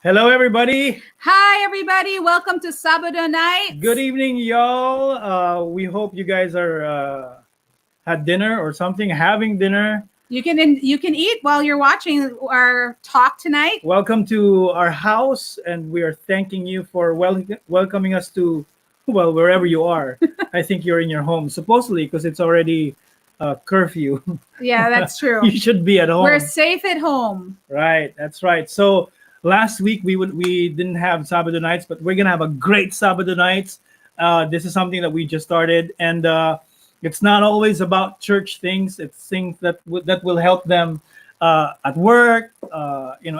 Hello, everybody. Hi, everybody. Welcome to Sabado night. Good evening, y'all. We hope you guys are had dinner or something, having dinner. You can eat while you're watching our talk tonight. Welcome to our house, and we are thanking you for welcoming us to, well, wherever you are. I think you're in your home, supposedly, because it's already curfew. Yeah, that's true. You should be at home. We're safe at home. Right, that's right. So last week we didn't have Sabado nights, but we're gonna have a great Sabado nights. This is something that we just started, and it's not always about church things. It's things that will help them at work,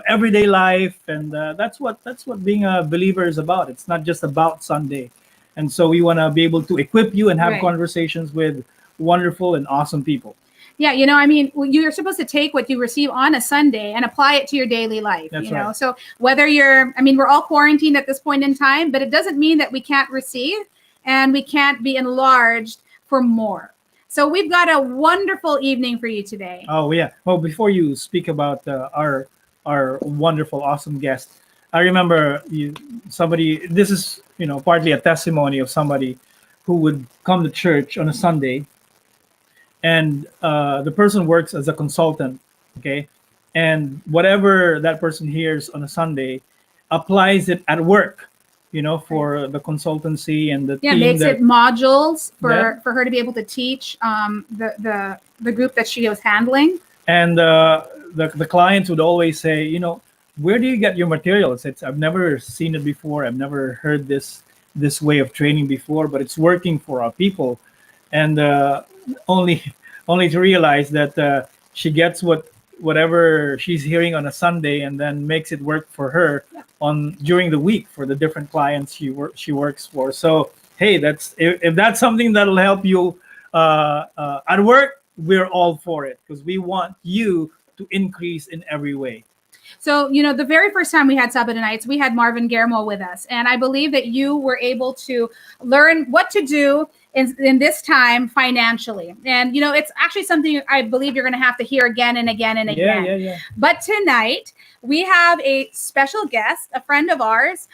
everyday life, and that's what being a believer is about. It's not just about Sunday, and so we want to be able to equip you and have Right. conversations with wonderful and awesome people. Yeah, you're supposed to take what you receive on a Sunday and apply it to your daily life. That's Right. right. So whether we're all quarantined at this point in time, but it doesn't mean that we can't receive and we can't be enlarged for more. So we've got a wonderful evening for you today. Oh yeah. Well, before you speak about our wonderful, awesome guest, I remember somebody. This is partly a testimony of somebody who would come to church on a Sunday, and the person works as a consultant. Okay, and whatever that person hears on a Sunday, applies it at work. For the consultancy and the Yeah, team makes that it modules Yeah. for her to be able to teach the group that she was handling. And the clients would always say, where do you get your materials? I've never seen it before. I've never heard this way of training before, but it's working for our people. And only only to realize that she gets whatever she's hearing on a Sunday, and then makes it work for her on during the week for the different clients she works for. So hey, if that's something that'll help you at work, we're all for it, because we want you to increase in every way. So, the very first time we had Sabado nights, we had Marvin Guillermo with us. And I believe that you were able to learn what to do in this time financially. And, it's actually something I believe you're going to have to hear again and again and again. Yeah. But tonight, we have a special guest, a friend of ours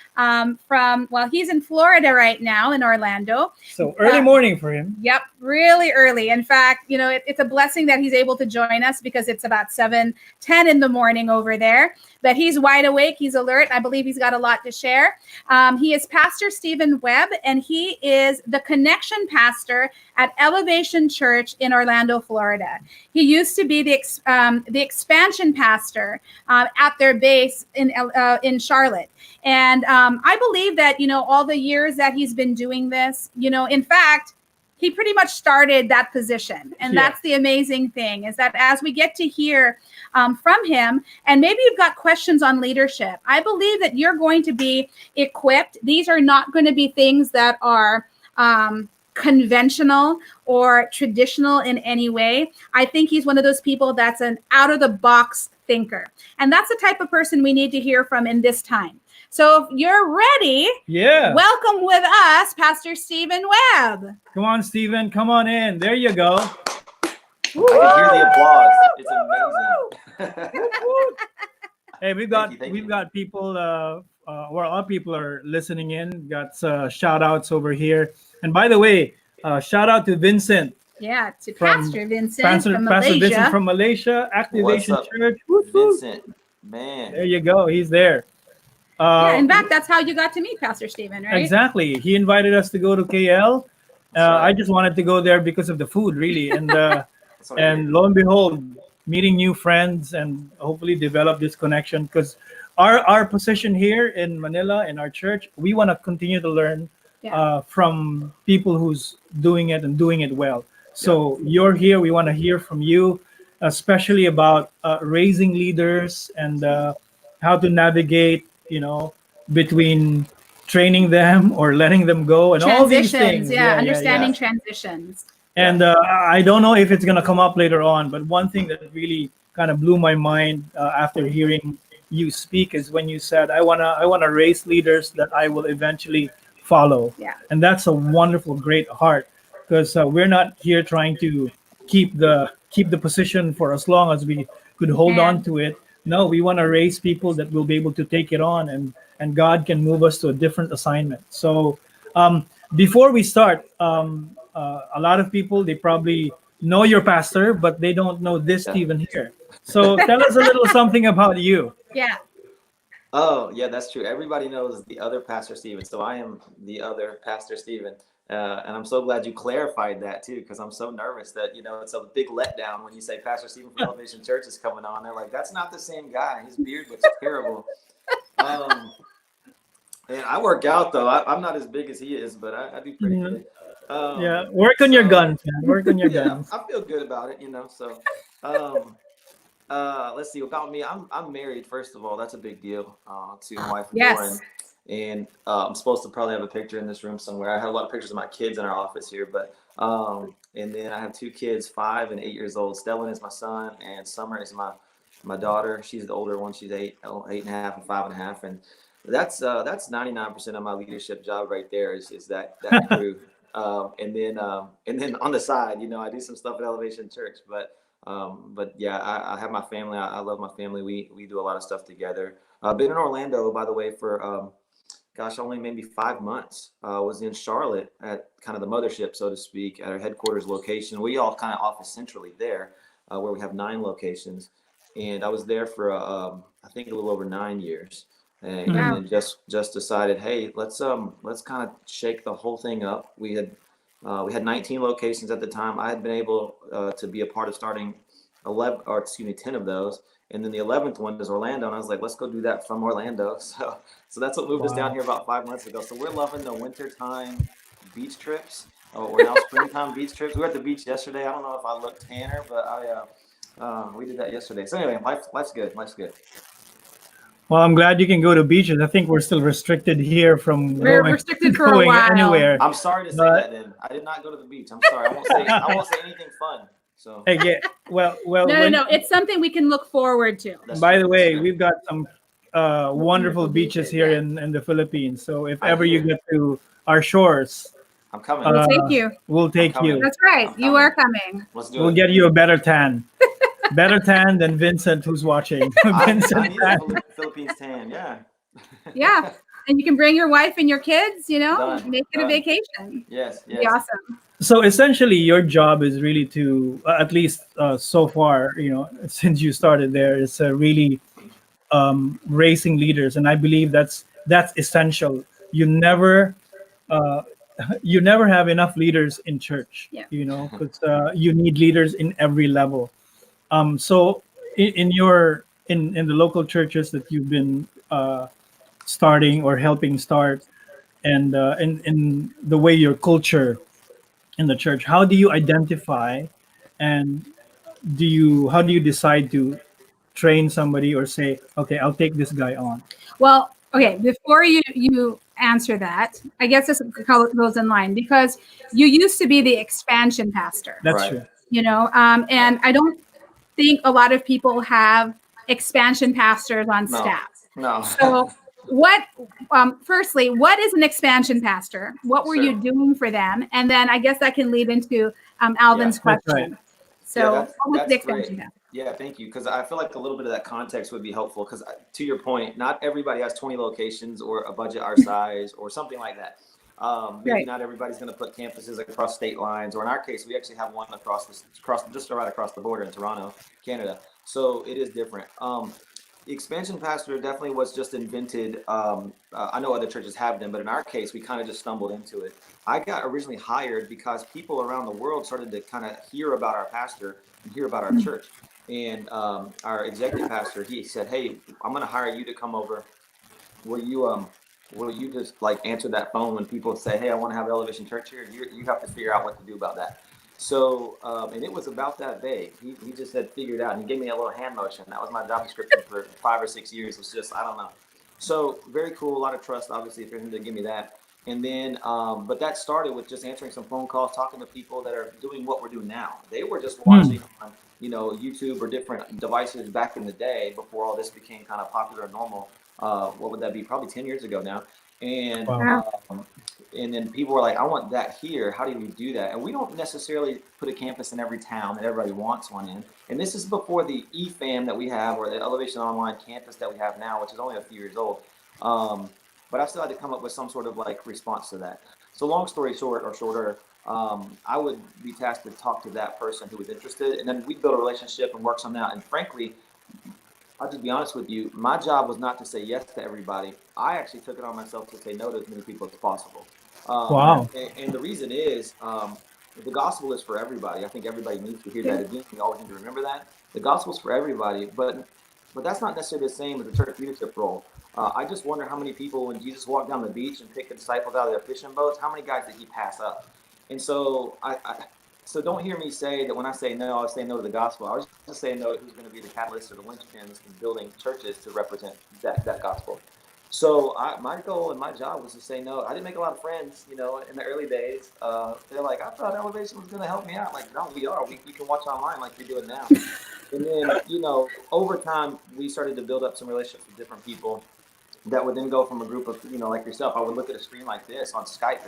he's in Florida right now, in Orlando. So early morning for him. Yep, really early. In fact, it's a blessing that he's able to join us, because it's about 7:10 in the morning over there. But he's wide awake, he's alert. I believe he's got a lot to share. He is Pastor Stephen Webb, and he is the connection pastor at Elevation Church in Orlando, Florida. He used to be the expansion pastor at their base in Charlotte. And I believe that, all the years that he's been doing this, in fact, he pretty much started that position. And Yeah. That's the amazing thing, is that as we get to hear from him, and maybe you've got questions on leadership, I believe that you're going to be equipped. These are not going to be things that are conventional or traditional in any way. I think he's one of those people that's an out of the box thinker. And that's the type of person we need to hear from in this time. So if you're ready, Yeah. welcome with us, Pastor Stephen Webb. Come on, Stephen. Come on in. There you go. I can hear the applause. It's amazing. Hey, we've Thank you. got people. A lot of people are listening in. Got shout outs over here. And by the way, shout out to Vincent. Yeah, to From Pastor Vincent Pastor from Malaysia. Vincent from Malaysia, Activation What's up, Church. Whoop, whoop. Vincent, man. There you go. He's there. Yeah, in fact, that's how you got to meet Pastor Stephen, right? Exactly. He invited us to go to KL. I just wanted to go there because of the food, really. And That's what I and hear. lo and behold, meeting new friends and hopefully develop this connection, because our position here in Manila, in our church, we want to continue to learn from people who's doing it and doing it well. So you're here. We want to hear from you, especially about raising leaders and how to navigate, between training them or letting them go and all these Transitions, things. understanding transitions. And I don't know if it's going to come up later on, but one thing that really kind of blew my mind after hearing you speak is when you said, I wanna raise leaders that I will eventually follow. Yeah. And that's a wonderful, great heart, because we're not here trying to keep the position for as long as we could hold on to it, No, we want to raise people that will be able to take it on, and God can move us to a different assignment. So before we start, a lot of people, they probably know your pastor, but they don't know this Yeah. Stephen here. So tell us a little something about you. Yeah. Oh, yeah, that's true. Everybody knows the other Pastor Stephen. So I am the other Pastor Stephen. And I'm so glad you clarified that too, because I'm so nervous that, it's a big letdown when you say Pastor Stephen from Elevation Church is coming on. They're like, that's not the same guy. His beard looks terrible. And I work out though. I'm not as big as he is, but I do pretty Mhm. good. Yeah, work on your guns, man. Work on your Yeah, guns. I feel good about it, So, let's see about me. I'm married. First of all, that's a big deal to my wife Lauren. Yes. And I'm supposed to probably have a picture in this room somewhere. I have a lot of pictures of my kids in our office here, but and then I have two kids, 5 and 8 years old. Stellan is my son, and Summer is my daughter. She's the older one. She's 8.5 and 5.5, and that's 99% of my leadership job right there is that crew. And then on the side, I do some stuff at Elevation Church, but yeah, I have my family. I love my family. We do a lot of stuff together. I've been in Orlando, by the way, for only maybe 5 months. Was in Charlotte at kind of the mothership, so to speak, at our headquarters location. We all kind of office centrally there, where we have 9 locations. And I was there for I think a little over 9 years, and Wow. then just decided, hey, let's kind of shake the whole thing up. We had 19 locations at the time. I had been able to be a part of starting 10 of those. And then the 11th one is Orlando. And I was like, let's go do that from Orlando. So that's what moved us down here about 5 months ago. So we're loving the wintertime beach trips. We're now springtime beach trips. We were at the beach yesterday. I don't know if I looked tanner, but we did that yesterday. So anyway, life's good. Life's good. Well, I'm glad you can go to beaches. I think we're still restricted here from We're restricted for a going while. anywhere. I'm sorry to say that then. I did not go to the beach. I'm sorry. I won't say anything fun. So Hey, yeah, well, No. It's something we can look forward to. by the way, we've got some wonderful beaches here in the Philippines. So if ever you get to our shores, I'm coming. We'll take you. we'll take coming. you. That's right. I'm You are coming. Let's do We'll it. get you a better tan. Better tan than Vincent, who's watching. I Vincent need tan. a Philippines tan. Yeah. Yeah. And you can bring your wife and your kids, Done. make it a vacation. Yes. Be awesome. So essentially, your job is really to, at least so far, since you started there, is really raising leaders, and I believe that's essential. You never have enough leaders in church. Yeah. Because you need leaders in every level. So in the local churches that you've been starting or helping start, and in the way your culture in the church, how do you identify, and how do you decide to train somebody or say, okay, I'll take this guy on? Well, okay, before you answer that, I guess this goes in line because you used to be the expansion pastor. That's Right. true. And I don't think a lot of people have expansion pastors on No. staff. No. So firstly, what is an expansion pastor? What were Sure. you doing for them? And then I guess that can lead into Alvin's that's question. right. So Yeah, what was that's the expansion great. pastor? Yeah, thank you. Because I feel like a little bit of that context would be helpful. Because to your point, not everybody has 20 locations or a budget our size or something like that. Maybe Right. not everybody's going to put campuses across state lines. Or in our case, we actually have one just right across the border in Toronto, Canada. So it is different. The expansion pastor definitely was just invented. I know other churches have them, but in our case, we kind of just stumbled into it. I got originally hired because people around the world started to kind of hear about our pastor and hear about our church. And our executive pastor, he said, "Hey, I'm going to hire you to come over. Will you just like answer that phone when people say, 'Hey, I want to have Elevation Church here'? You have to figure out what to do about that." So, and it was about that vague. He just had figured out, and he gave me a little hand motion. That was my job description for 5 or 6 years. It was just, I don't know. So very cool. A lot of trust, obviously, for him to give me that. And then, but that started with just answering some phone calls, talking to people that are doing what we're doing now. They were just watching on, YouTube or different devices back in the day before all this became kind of popular and normal. What would that be? Probably 10 years ago now. And Wow. And then people were like, I want that here. How do we do that? And we don't necessarily put a campus in every town that everybody wants one in. And this is before the EFAM that we have, or the Elevation Online campus that we have now, which is only a few years old. But I still had to come up with some sort of like response to that. So long story short, or shorter, I would be tasked to talk to that person who was interested, and then we'd build a relationship and work something out. And frankly, I'll just be honest with you, my job was not to say yes to everybody. I actually took it on myself to say no to as many people as possible. Wow. And the reason is, the gospel is for everybody. I think everybody needs to hear that again. We always need to remember that. The gospel is for everybody, but that's not necessarily the same as the church leadership role. I just wonder how many people, when Jesus walked down the beach and picked the disciples out of their fishing boats, how many guys did he pass up? And so so don't hear me say that when I say no, I was saying no to the gospel. I was just saying no to who's going to be the catalyst or the linchpins in building churches to represent that gospel. So my goal and my job was to say no. I didn't make a lot of friends, in the early days. They're like, I thought Elevation was going to help me out. Like, no, we are. You can watch online like you're doing now. And then, over time, we started to build up some relationships with different people that would then go from a group of, like yourself. I would look at a screen like this on Skype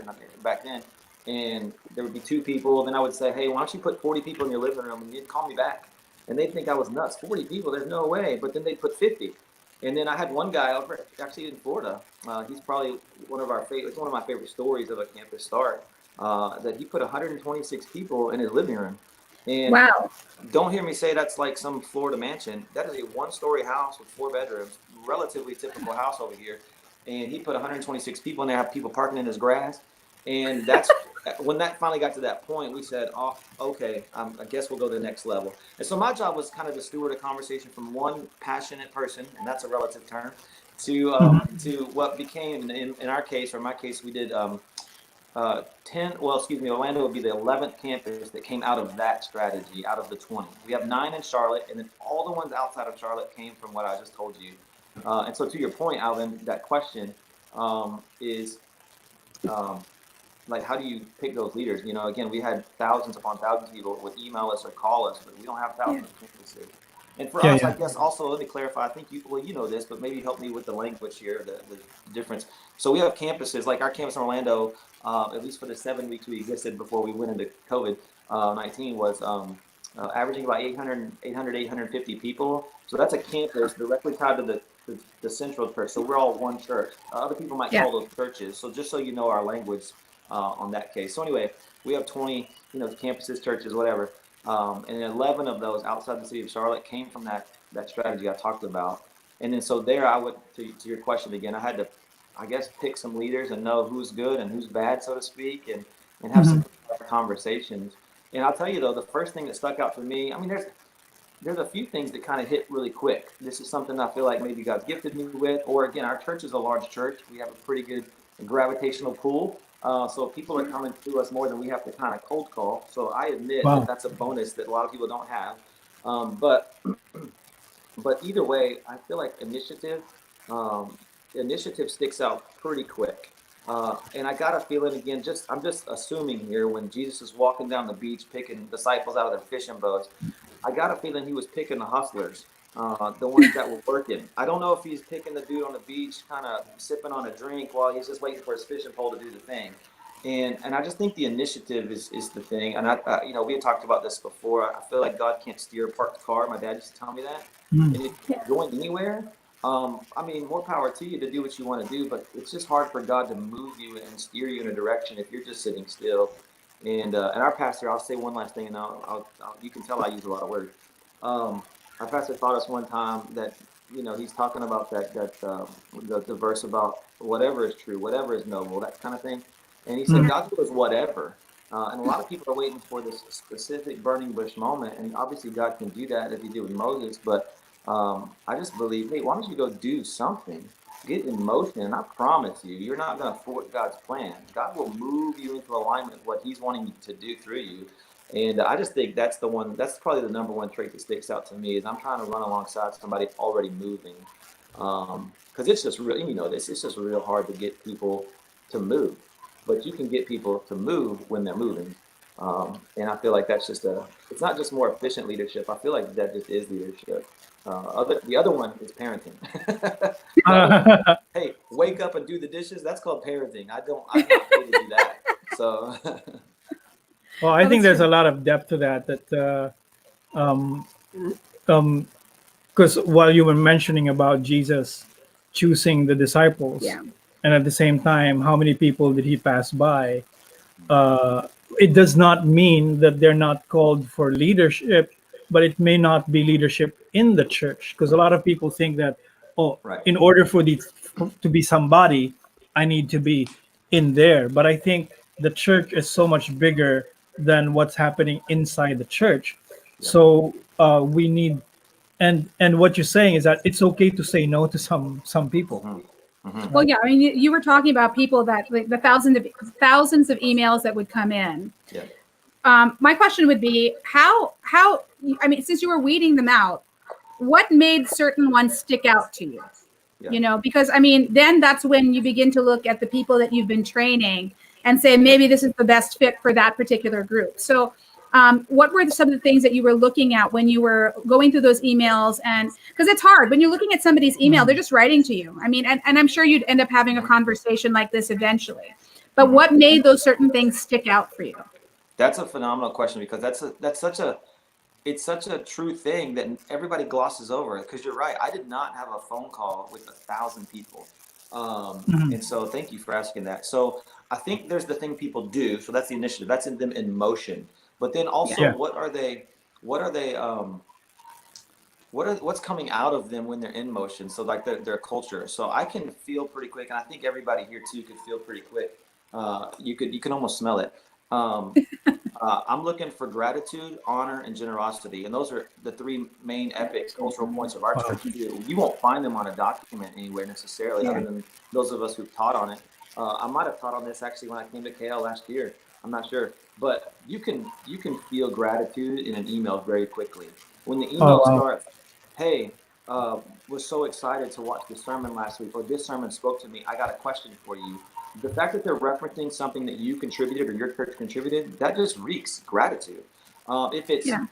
back then, and there would be 2 people. Then I would say, hey, why don't you put 40 people in your living room, and you'd call me back. And they'd think I was nuts. 40 people, there's no way. But then they'd put 50. And then I had one guy over actually in Florida. He's probably one of my favorite stories of a campus start, that he put 126 people in his living room. And wow. Don't hear me say that's like some Florida mansion. That is a 1-story house with 4 bedrooms, relatively typical house over here. And he put 126 people in there, have people parking in his grass. And that's when that finally got to that point, we said, oh, okay, I guess we'll go to the next level. And so my job was kind of to steward a conversation from one passionate person, and that's a relative term, to what became, in our case, or my case, we did 10, Orlando would be the 11th campus that came out of that strategy, out of the 20. We have 9 in Charlotte, and then all the ones outside of Charlotte came from what I just told you. And so to your point, Alvin, that question is, like, how do you pick those leaders? Again, we had thousands upon thousands of people would email us or call us, but we don't have thousands of campuses. And for us, I guess also, let me clarify, I think you know this, but maybe help me with the language here, the difference. So we have campuses, like our campus in Orlando, at least for the 7 weeks we existed before we went into COVID-19, was averaging about 850 people. So that's a campus directly tied to the central church. So we're all one church. Other people might call those churches. So just so you know our language on that case. So anyway, we have 20, campuses, churches, whatever. And 11 of those outside the city of Charlotte came from that strategy I talked about. And then so there I would, to your question again, I had to, I guess, pick some leaders and know who's good and who's bad, so to speak, and have some conversations. And I'll tell you though, the first thing that stuck out for me, I mean, there's a few things that kind of hit really quick. This is something I feel like maybe God's gifted me with, or again, our church is a large church. We have a pretty good gravitational pull. So people are coming to us more than we have to kind of cold call. So I admit that that's a bonus that a lot of people don't have. But either way, I feel like initiative sticks out pretty quick. And I got a feeling, again, I'm just assuming here, when Jesus is walking down the beach picking disciples out of their fishing boats, I got a feeling he was picking the hustlers, the ones that were working. I don't know if he's picking the dude on the beach, kind of sipping on a drink while he's just waiting for his fishing pole to do the thing. And I just think the initiative is the thing. And we had talked about this before. I feel like God can't steer a parked car. My dad used to tell me that. And if you're going anywhere, I mean, more power to you to do what you want to do, but it's just hard for God to move you and steer you in a direction if you're just sitting still. And our pastor, I'll say one last thing, and I'll you can tell I use a lot of words. Our pastor taught us one time that, he's talking about the verse about whatever is true, whatever is noble, that kind of thing. And he said, God's will is whatever. And a lot of people are waiting for this specific burning bush moment. And obviously God can do that as he did with Moses. But I just believe, hey, why don't you go do something? Get in motion. And I promise you, you're not going to thwart God's plan. God will move you into alignment with what he's wanting to do through you. And I just think that's probably the number one trait that sticks out to me, is I'm trying to run alongside somebody already moving. Because it's just real, it's just real hard to get people to move. But you can get people to move when they're moving. And I feel like that's it's not just more efficient leadership. I feel like that just is leadership. The other one is parenting. Hey, wake up and do the dishes, that's called parenting. I'm not paid to do that. So Well, I Oh, think that's there's true. a lot of depth to that. Um, um, because while you were mentioning about Jesus choosing the disciples, Yeah. and at the same time, how many people did he pass by? Uh, it does not mean that they're not called for leadership, but it may not be leadership in the church. Because a lot of people think that, oh, right. in order for to be somebody, I need to be in there. But I think the church is so much bigger than what's happening inside the church. Yeah. So we need, and what you're saying is that it's okay to say no to some people, Hmm. Hmm. Well, right? yeah. I mean, you were talking about people that like the thousands of emails that would come in. Yeah. My question would be how I mean, since you were weeding them out, what made certain ones stick out to you? Yeah. You know, because I mean, then that's when you begin to look at the people that you've been training and say maybe this is the best fit for that particular group. So what were some of the things that you were looking at when you were going through those emails? And because it's hard when you're looking at somebody's email, they're just writing to you. I mean, and I'm sure you'd end up having a conversation like this eventually, but Hmm. what made those certain things stick out for you? That's a phenomenal question because it's such a true thing that everybody glosses over. Because you're right, I did not have a phone call with 1,000 people, Mhm. and so thank you for asking that. So I think there's the thing people do. So that's the initiative. That's in them in motion. But then Yeah. also, Yeah. what are they? What are they? What's coming out of them when they're in motion? So like their culture. So I can feel pretty quick, and I think everybody here too could feel pretty quick. You can almost smell it. Um, I'm looking for gratitude, honor, and generosity, and those are the three main epic cultural points of our Wow. church too. You won't find them on a document anywhere necessarily, other Yeah. than those of us who've taught on it. I might have taught on this actually when I came to KL last year. I'm not sure, but you can feel gratitude in an email very quickly. When the Oh email wow. starts, hey, was so excited to watch the sermon last week, or this sermon spoke to me. I got a question for you. The fact that they're referencing something that you contributed or your church contributed, that just reeks gratitude. If it's, Yeah.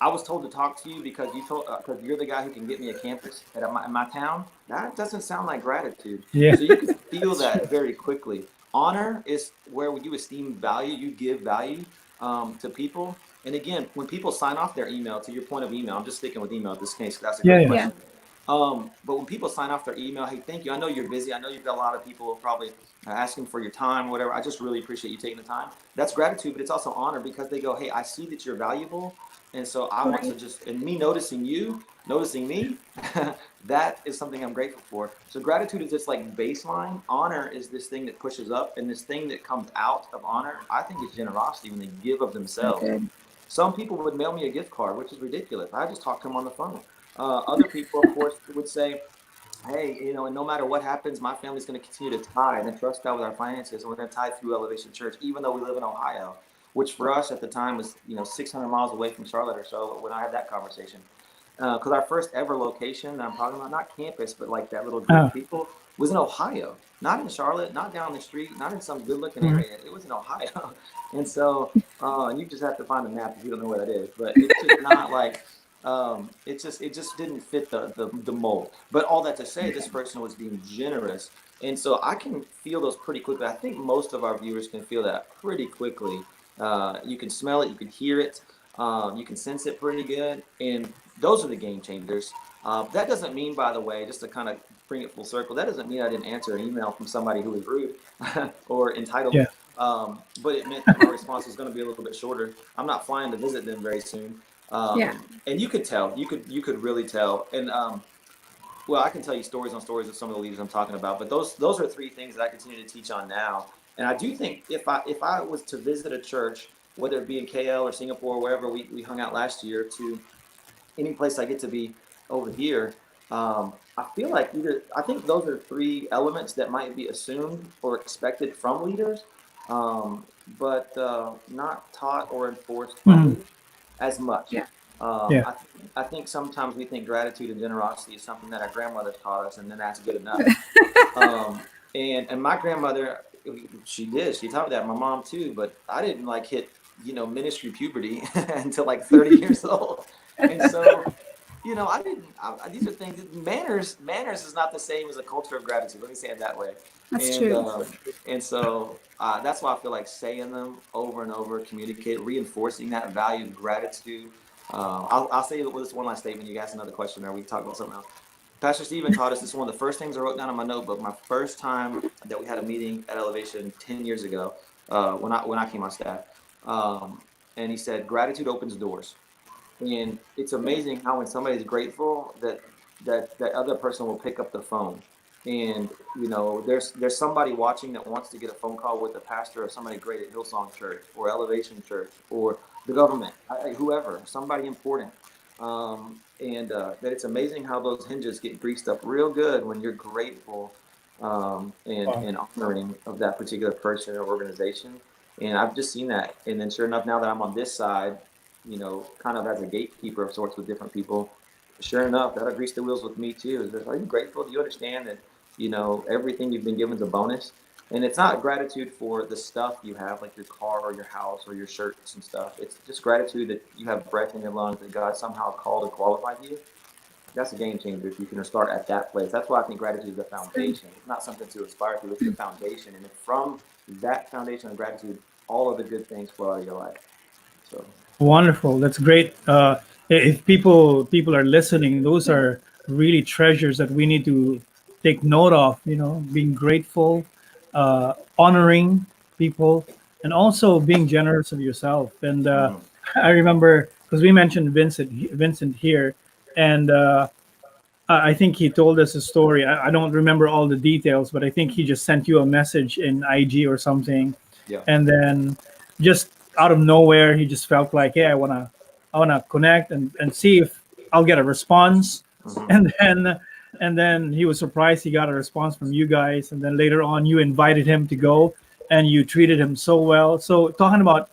I was told to talk to you because because you're the guy who can get me a campus at my town, that doesn't sound like gratitude. Yeah. So you can feel That's that true. very quickly. Honor is where you esteem value, you give value to people. And again, when people sign off their email, to your point of email, I'm just sticking with email in this case, that's a Yeah. great Yeah. Yeah. question. But when people sign off their email, hey, thank you. I know you're busy. I know you've got a lot of people probably asking for your time, whatever. I just really appreciate you taking the time. That's gratitude, but it's also honor because they go, hey, I see that you're valuable. And so I want to Right. just, and me noticing you, noticing me, that is something I'm grateful for. So gratitude is just like baseline. Honor is this thing that pushes up, and this thing that comes out of honor, I think, is generosity when they give of So themselves. good. Some people would mail me a gift card, which is ridiculous. I just talked to them on the phone. Other people, of course, would say, hey, you know, and no matter what happens, my family's going to continue to tithe and trust God with our finances, and we're going to tithe through Elevation Church, even though we live in Ohio, which for us at the time was, 600 miles away from Charlotte or so when I had that conversation. Because our first ever location that I'm talking about, not campus, but like that little group Uh, of people, was in Ohio, not in Charlotte, not down the street, not in some good looking mhm. area. It was in Ohio. And so, and you just have to find a map if you don't know where that is, but it's just not like, it just didn't fit the mold. But all that to say, this person was being generous, and so I can feel those pretty quickly. I think most of our viewers can feel that pretty quickly. You can smell it, you can hear it, you can sense it pretty good, and those are the game changers. That doesn't mean, by the way, just to kind of bring it full circle, that doesn't mean I didn't answer an email from somebody who was rude or entitled. Yeah. But it meant that my response was going to be a little bit shorter. I'm not flying to visit them very soon. Yeah. And you could tell, you could really tell. And well, I can tell you stories on stories of some of the leaders I'm talking about, but those are three things that I continue to teach on now. And I do think if I was to visit a church, whether it be in KL or Singapore, or wherever we hung out last year, to any place I get to be over here, I feel like I think those are three elements that might be assumed or expected from leaders, but not taught or enforced from Mhm. leaders as much. Yeah. Yeah. I think sometimes we think gratitude and generosity is something that our grandmothers taught us, and then that's good enough. Um, and my grandmother, she taught me that. My mom too, but I didn't hit ministry puberty until like 30 years old, and so you know, these are things. Manners is not the same as a culture of gratitude. Let me say it that way. That's And true. and so that's why I feel like saying them over and over, communicate, reinforcing that value of gratitude. I'll say this one last statement. You asked another question, or we talk about something else. Pastor Stephen taught us, this is one of the first things I wrote down in my notebook. My first time that we had a meeting at Elevation 10 years ago, when I came on staff, and he said, gratitude opens doors. And it's amazing how when somebody's grateful, that other person will pick up the phone. And you know, there's somebody watching that wants to get a phone call with the pastor of somebody great at Hillsong Church or Elevation Church or the government, whoever, somebody important. And that it's amazing how those hinges get greased up real good when you're grateful, Wow. and honoring of that particular person or organization. And I've just seen that. And then sure enough, now that I'm on this side, you know, kind of as a gatekeeper of sorts with different people, sure enough, that'll grease the wheels with me too. Is just, are you grateful? Do you understand that, you know, everything you've been given is a bonus? And it's not gratitude for the stuff you have, like your car or your house or your shirts and stuff. It's just gratitude that you have breath in your lungs, that God somehow called and qualified you. That's a game changer if you can start at that place. That's why I think gratitude is the foundation. It's not something to aspire to, it's the foundation. And from that foundation of gratitude, all of the good things flow out of your life. So Wonderful. That's great. If people are listening, those are really treasures that we need to take note of. You know, being grateful, honoring people, and also being generous of yourself. And mhm. I remember because we mentioned Vincent here, and I think he told us a story. I don't remember all the details, but I think he just sent you a message in IG or something, Yeah. and then just out of nowhere, he just felt like, "Yeah, I wanna connect and see if I'll get a response." Mhm. And then he was surprised he got a response from you guys, and then later on, you invited him to go, and you treated him so well. So talking about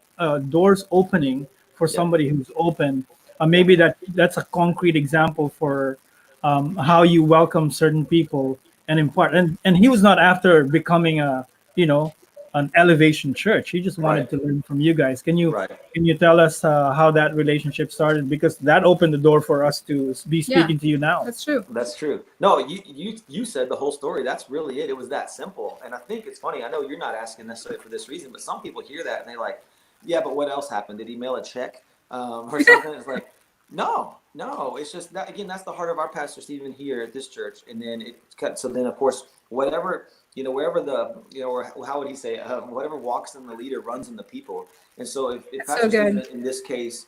doors opening for Yeah. somebody who's open, Yeah. maybe that's a concrete example for how you welcome certain people and impart. And he was not after becoming a, you know, an elevation church. He just Right. wanted to learn from you guys. Can you Right. can you tell us how that relationship started? Because that opened the door for us to be Yeah, speaking to you now. that's true. That's true. No, you said the whole story. That's really it. It was that simple. And I think it's funny. I know you're not asking necessarily for this reason, but some people hear that and they're like, "Yeah, but what else happened? Did he mail a check, or something?" It's like, no, no. It's just that again. That's the heart of our pastor Stephen here at this church. And then it cut. So then, of course, whatever you know, wherever the you know, or how would he say, whatever walks in the leader runs in the people. And so if That's so Pastor Stephen good. in this case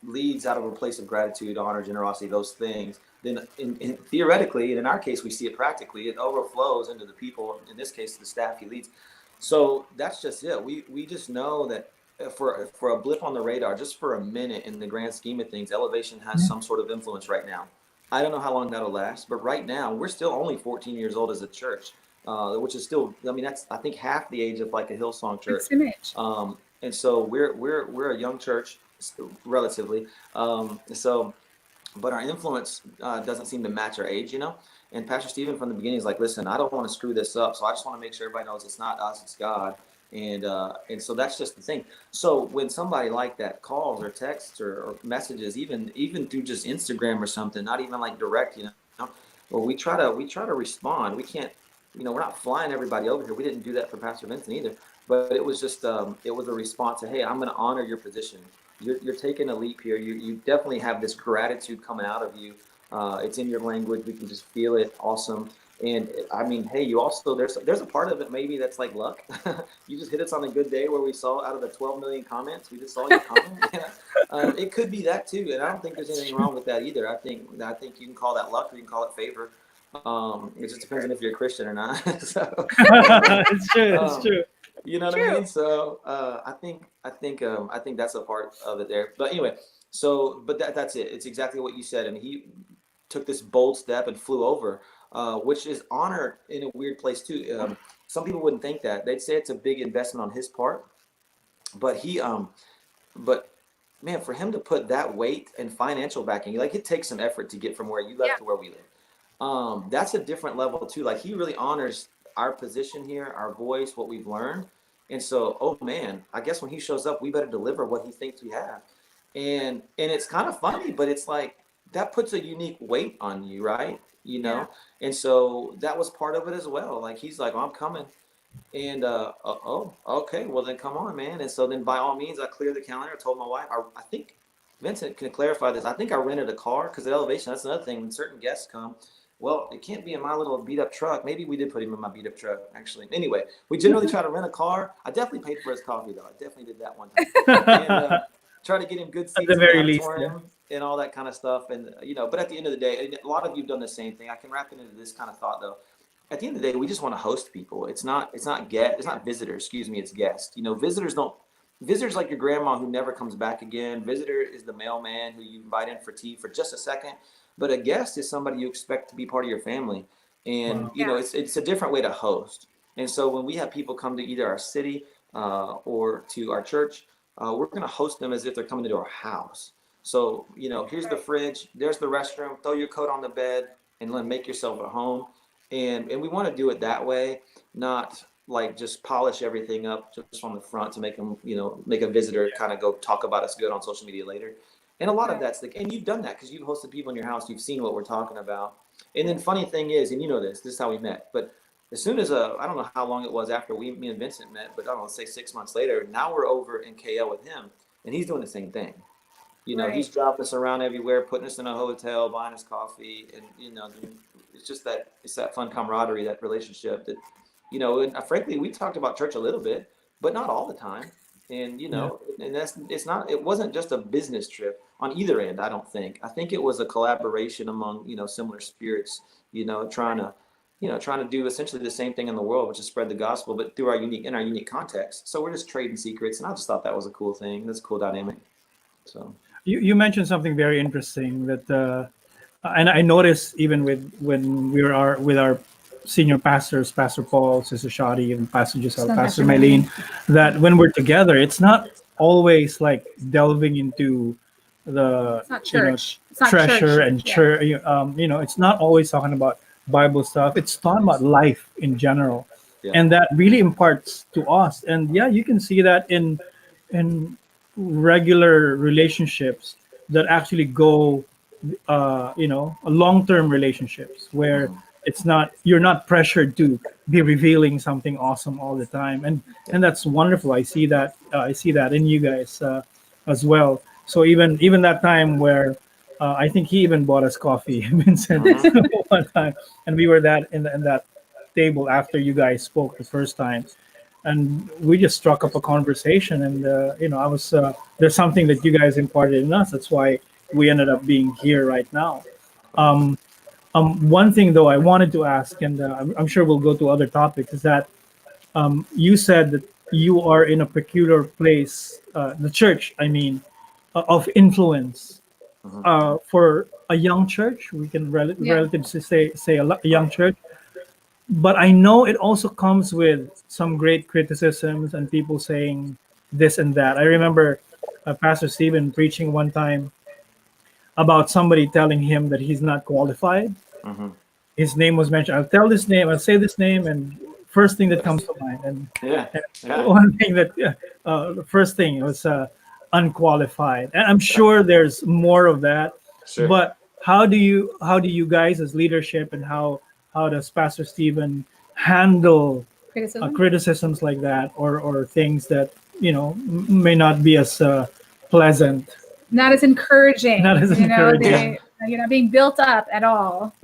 leads out of a place of gratitude, honor, generosity, those things, then theoretically, and in our case, we see it practically, it overflows into the people, in this case, the staff he leads. So that's just it. We just know that for a blip on the radar, just for a minute in the grand scheme of things, Elevation has some sort of influence right now. I don't know how long that'll last, but right now, we're still only 14 years old as a church, which is still, I mean, that's, I think, half the age of like a Hillsong It's church. image. And so we're a young church relatively. So but our influence doesn't seem to match our age, you know. And Pastor Stephen from the beginning is like, listen, I don't want to screw this up, so I just want to make sure everybody knows it's not us, it's God. And so that's just the thing. So when somebody like that calls or texts or messages, even through just Instagram or something, not even like direct, you know, well, we try to respond. We can't, you know, we're not flying everybody over here. We didn't do that for Pastor Vincent either. But it was just it was a response to, hey, I'm going to honor your position. You're taking a leap here. You definitely have this gratitude coming out of you. It's in your language. We can just feel it. Awesome. And I mean, hey, you also there's a part of it maybe that's like luck. You just hit us on a good day where we saw out of the 12 million comments, we just saw your comment. It could be that too, and I don't think there's anything wrong with that either. I think you can call that luck or you can call it favor. It just depends on if you're a Christian or not. So, It's true. It's um, true. you know what I True. mean? So I think that's a part of it there. But anyway, so but that's it. It's exactly what you said. And he took this bold step and flew over, which is honor in a weird place too. Some people wouldn't think that. They'd say it's a big investment on his part, but but man, for him to put that weight and financial backing, like it takes some effort to get from where you Yeah. left to where we live. That's a different level too. Like he really honors our position here, our voice, what we've learned. And so, oh man, I guess when he shows up, we better deliver what he thinks we have. And it's kind of funny, but it's like that puts a unique weight on you, right? You Yeah. know, and so that was part of it as well. Like he's like, oh, I'm coming. And oh, okay, well then come on, man. And so then by all means, I cleared the calendar. I told my wife, I think Vincent can clarify this. I think I rented a car because at Elevation, that's another thing. When certain guests come, well, it can't be in my little beat up truck. Maybe we did put him in my beat up truck, actually. Anyway, we generally try to rent a car. I definitely paid for his coffee though. I definitely did that one time. And try to get him good At the seats in the very least, yeah. auditorium and all that kind of stuff. And but at the end of the day, and a lot of you've done the same thing. I can wrap it into this kind of thought though. At the end of the day, we just want to host people. It's not visitors, excuse me, it's guests. Visitors like your grandma who never comes back again. Visitor is the mailman who you invite in for tea for just a second. But a guest is somebody you expect to be part of your family. And Wow. it's a different way to host. And so when we have people come to either our city or to our church, we're going to host them as if they're coming into our house. So, here's the fridge, there's the restroom, throw your coat on the bed and then make yourself at home. And we want to do it that way, not like just polish everything up just from the front to make them, make a visitor kind of go talk about us good on social media later. And a lot of that's and you've done that because you've hosted people in your house. You've seen what we're talking about. And then funny thing is, and this is how we met, but as soon as I don't know how long it was after me and Vincent met, but I don't know, let's say 6 months later, now we're over in KL with him and he's doing the same thing. Right. He's dropping us around everywhere, putting us in a hotel, buying us coffee. And, it's just it's that fun camaraderie, that relationship that, and frankly, we talked about church a little bit, but not all the time. And, and it wasn't just a business trip on either end. I don't think. I think it was a collaboration among, similar spirits, trying to do essentially the same thing in the world, which is spread the gospel, but through our unique context. So we're just trading secrets. And I just thought that was a cool thing. That's a cool dynamic. So. You mentioned something very interesting that, and I noticed even when we are with our senior pastors, Pastor Paul, Sister Shadi, and Pastor Giselle, Pastor Maylene, that when we're together, it's not always like delving into the treasure and church. It's not always talking about Bible stuff. It's talking about life in general, and that really imparts to us. And you can see that in regular relationships that actually go long-term relationships where you're not pressured to be revealing something awesome all the time, and that's wonderful. I see that in you guys as well. So even that time where I think he even bought us coffee, Vincent, one time, and we were in that table after you guys spoke the first time. And we just struck up a conversation, and I was there's something that you guys imparted in us. That's why we ended up being here right now. One thing though I wanted to ask, and I'm sure we'll go to other topics, is that you said that you are in a peculiar place, the church, I mean, of influence for a young church. We can relatively say a young church. But I know it also comes with some great criticisms and people saying this and that. I remember Pastor Stephen preaching one time about somebody telling him that he's not qualified. His name was mentioned. I'll say this name, and first thing that comes to mind. And one thing that the first thing was unqualified. And I'm sure there's more of that. Sure. But how do you guys as leadership, and how does Pastor Stephen handle criticisms like that, or things that may not be as pleasant, not as encouraging, being built up at all?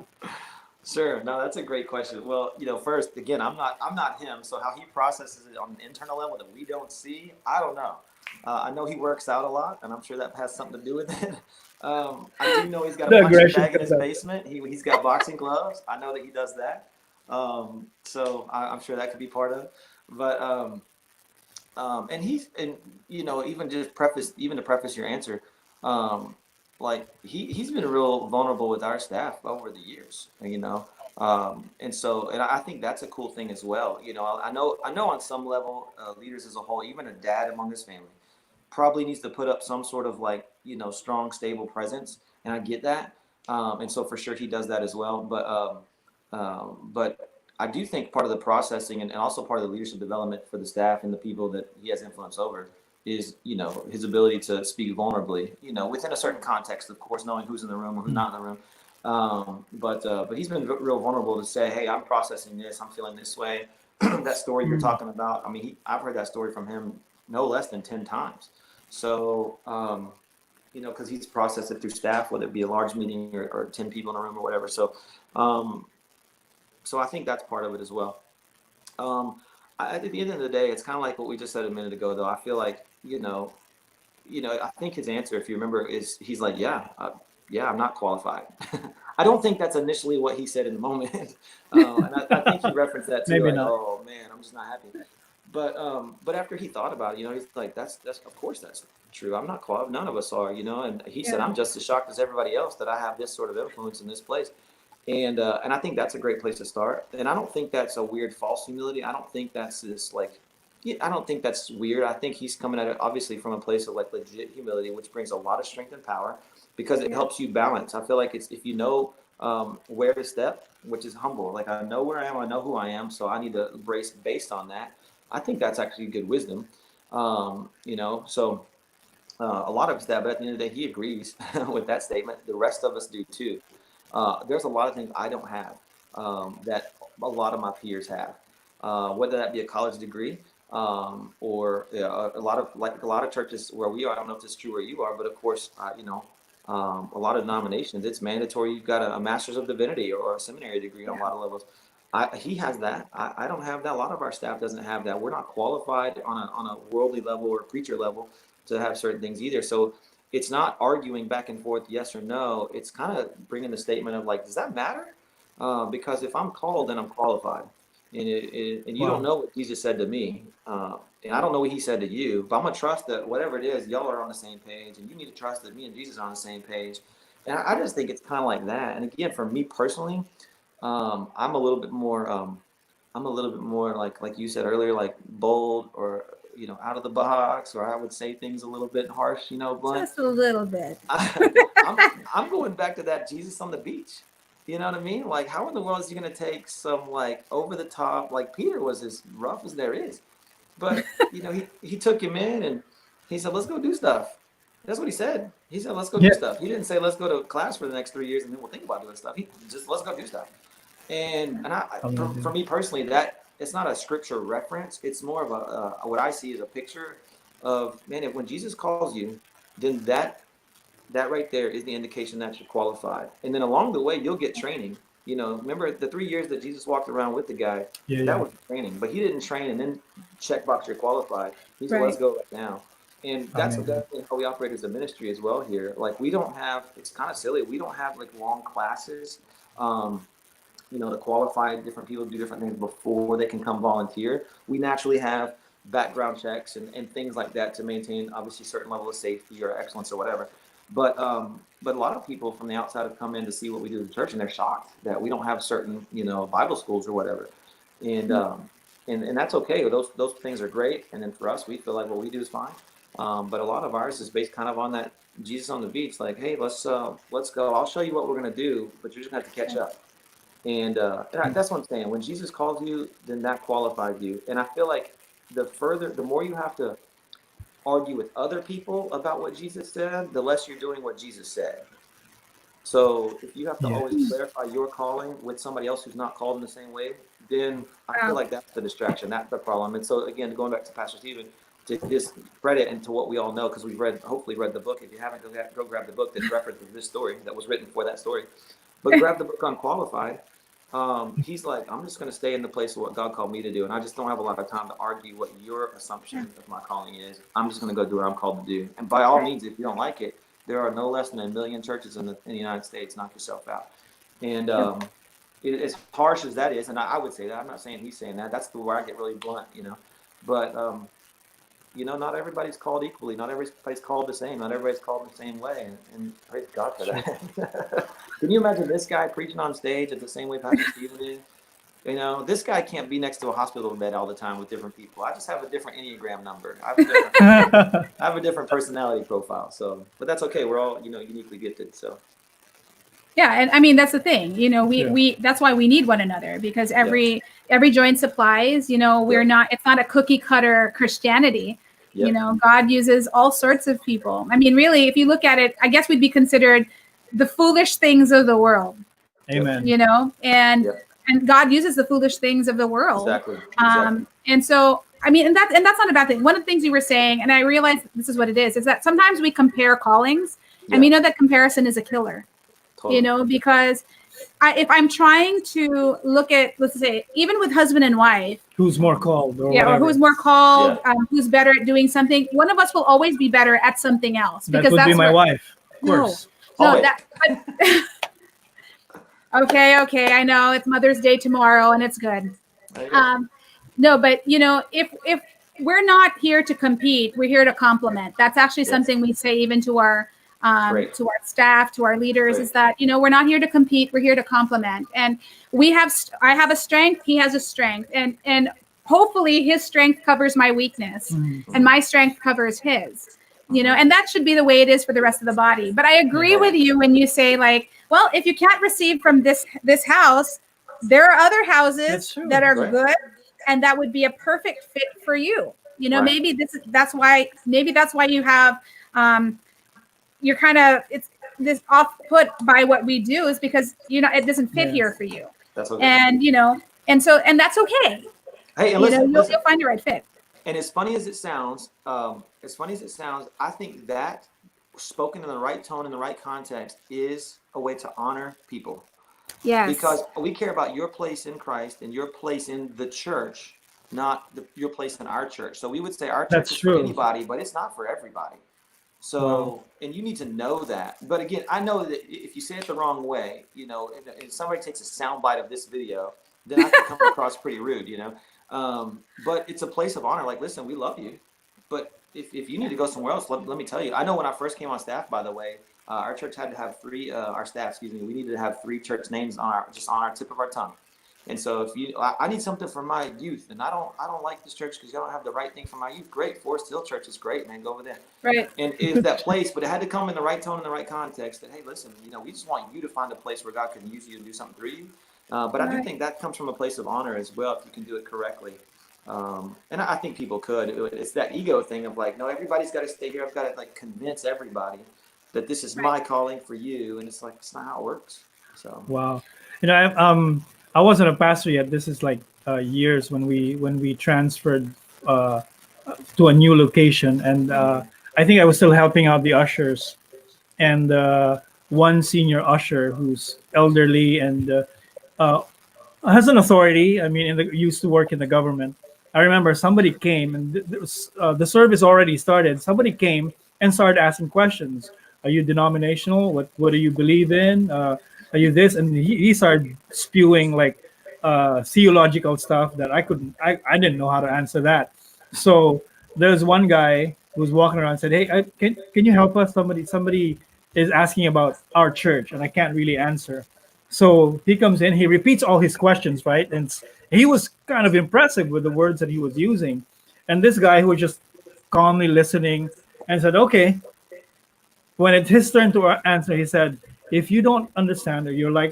Sure. No, that's a great question. Well, first, again, I'm not him. So how he processes it on an internal level that we don't see, I don't know. I know he works out a lot, and I'm sure that has something to do with it. I do know he's got a punching bag in his basement. He's got boxing gloves. I know that he does that. So I'm sure that could be part of it. But even to preface your answer, like he's been real vulnerable with our staff over the years, and I think that's a cool thing as well. I know on some level, leaders as a whole, even a dad among his family, probably needs to put up some sort of strong, stable presence, and I get that. And so for sure he does that as well. But I do think part of the processing and also part of the leadership development for the staff and the people that he has influence over is, you know, his ability to speak vulnerably, you know, within a certain context, of course, knowing who's in the room or who's not in the room. But he's been real vulnerable to say, hey, I'm processing this, I'm feeling this way. That story you're talking about, I mean, I've heard that story from him no less than 10 times. So, you know, because he's processed it through staff, whether it be a large meeting or 10 people in a room or whatever. So, so I think that's part of it as well. At the end of the day, it's kind of like what we just said a minute ago, though. I feel like, you know, I think his answer, if you remember, is he's like, yeah, I'm not qualified. I don't think that's initially what he said in the moment. And I think he referenced that too. Maybe like, not. oh man, I'm just not happy. But after he thought about it, you know, he's like, that's of course that's true. I'm not qualified. None of us are, you know. And he said, I'm just as shocked as everybody else that I have this sort of influence in this place. And I think that's a great place to start. And I don't think that's a weird false humility. I don't think that's this like, I don't think that's weird. I think he's coming at it obviously from a place of like legit humility, which brings a lot of strength and power because it helps you balance. I feel like it's, if you know where to step, which is humble. Like I know where I am, I know who I am, so I need to embrace based on that. I think that's actually good wisdom. You know, so a lot of us that, but at the end of the day, he agrees with that statement. The rest of us do too. There's a lot of things I don't have that a lot of my peers have, whether that be a college degree or a lot of churches where we are. I don't know if it's true where you are, but of course, you know, a lot of denominations, it's mandatory. You've got a master's of divinity or a seminary degree on a lot of levels. He has that. I don't have that. A lot of our staff doesn't have that. We're not qualified on a worldly level or preacher level to have certain things either. So it's not arguing back and forth, yes or no. It's kind of bringing the statement of like, does that matter? Because if I'm called, then I'm qualified. And you don't know what Jesus said to me. And I don't know what he said to you, but I'm going to trust that whatever it is, y'all are on the same page. And you need to trust that me and Jesus are on the same page. And I just think it's kind of like that. And again, for me personally, I'm a little bit more like you said earlier, like bold or, you know, out of the box, or I would say things a little bit harsh, you know, blunt. Just a little bit. I'm going back to that Jesus on the beach. You know what I mean? Like, how in the world is he going to take some like over the top? Like Peter was as rough as there is, but you know, he took him in and he said, "Let's go do stuff." That's what he said. He said, "Let's go do stuff." He didn't say, "Let's go to class for the next 3 years and then we'll think about doing stuff." He just, "Let's go do stuff." And for me personally, that it's not a scripture reference. It's more of a what I see is a picture of, man, if when Jesus calls you, then that right there is the indication that you're qualified. And then along the way, you'll get training. You know, remember the 3 years that Jesus walked around with the guy, that was training, but he didn't train and then check box you're qualified. He said, let's go right now. And that's definitely how we operate as a ministry as well here. Like we don't have, it's kind of silly. We don't have like long classes, you know, to qualify different people to do different things before they can come volunteer. We naturally have background checks and things like that to maintain obviously certain level of safety or excellence or whatever. But a lot of people from the outside have come in to see what we do in the church, and they're shocked that we don't have certain, you know, Bible schools or whatever. And that's okay. Those things are great. And then for us, we feel like what we do is fine. But a lot of ours is based kind of on that Jesus on the beach, like, hey, let's go. I'll show you what we're gonna do, but you're just gonna have to catch up. And that's what I'm saying. When Jesus calls you, then that qualifies you. And I feel like the more you have to argue with other people about what Jesus said, the less you're doing what Jesus said. So if you have to always clarify your calling with somebody else who's not called in the same way, then I feel like that's the distraction. That's the problem. And so again, going back to Pastor Stephen, to his credit and to what we all know, because we've hopefully read the book. If you haven't, go grab the book that references this story that was written for that story. But grab the book Unqualified. He's like, I'm just going to stay in the place of what God called me to do. And I just don't have a lot of time to argue what your assumption of my calling is. I'm just going to go do what I'm called to do. And by all means, if you don't like it, there are no less than 1 million churches in the United States. Knock yourself out. And as harsh as that is, and I would say that, I'm not saying he's saying that. That's where I get really blunt, you know. But, you know, not everybody's called equally. Not everybody's called the same. Not everybody's called the same way. And praise God for that. Can you imagine this guy preaching on stage at the same way Pastor Stephen did? You know, this guy can't be next to a hospital bed all the time with different people. I just have a different Enneagram number. I have a different personality profile. So, but that's okay. We're all, you know, uniquely gifted. So. Yeah, and I mean that's the thing. You know, we that's why we need one another, because every joint supplies. You know, we're not. It's not a cookie cutter Christianity. Yep. You know, God uses all sorts of people. I mean, really, if you look at it, I guess we'd be considered the foolish things of the world. Amen. You know, and Yep. and God uses the foolish things of the world. Exactly. And so, I mean, and that's not a bad thing. One of the things you were saying, and I realized this is what it is that sometimes we compare callings, and we know that comparison is a killer. Totally. You know, because if I'm trying to look at, let's say, even with husband and wife, Who's more called? Or or whatever. who's more called, who's better at doing something, one of us will always be better at something else. That Because would that's be my what, wife, of course. No, okay. I know it's Mother's Day tomorrow, and it's good. No, but you know, if we're not here to compete, we're here to complement. That's actually something we say even to our staff, to our leaders, is that, you know, we're not here to compete, we're here to complement. And I have a strength, he has a strength, and hopefully his strength covers my weakness, and my strength covers his. You know, and that should be the way it is for the rest of the body. But I agree with you when you say, like, well, if you can't receive from this house, there are other houses that are good, and that would be a perfect fit for you. You know, maybe that's why you have you're kind of, it's this off put by what we do, is because, you know, it doesn't fit here for you. That's okay. And you know, and that's okay. Hey, and listen, listen. You'll find the right fit. And as funny as it sounds, I think that spoken in the right tone, in the right context, is a way to honor people. Yes. Because we care about your place in Christ and your place in the church, not your place in our church. So we would say our church is for anybody, but it's not for everybody. So, and you need to know that. But again, I know that if you say it the wrong way, you know, and somebody takes a soundbite of this video, then I can come across pretty rude, you know. But it's a place of honor. Like, listen, we love you, but if you need to go somewhere else, let me tell you. I know when I first came on staff, by the way, our church had to have we needed to have 3 church names on our tip of our tongue. And so I need something for my youth, and I don't like this church because y'all don't have the right thing for my youth. Great, Forest Hill Church is great, man. Go over there. Right. And it's that place, but it had to come in the right tone, in the right context. That, hey, listen, you know, we just want you to find a place where God can use you to do something through you. But I do think that comes from a place of honor as well, if you can do it correctly. And I think people could. It's that ego thing of like, no, everybody's got to stay here. I've got to like convince everybody that this is my calling for you, and it's like, it's not how it works. So wow, you know, I wasn't a pastor yet. This is like years when we transferred to a new location, and I think I was still helping out the ushers, and one senior usher who's elderly and has an authority. I mean, used to work in the government. I remember somebody came, and the service already started. Somebody came and started asking questions. Are you denominational? What do you believe in? Are you this? And he started spewing like theological stuff that I didn't know how to answer that. So there's one guy who was walking around and said, hey, can you help us? Somebody is asking about our church, and I can't really answer. So he comes in, he repeats all his questions, right? And he was kind of impressive with the words that he was using. And this guy who was just calmly listening and said, okay. When it's his turn to answer, he said, if you don't understand, or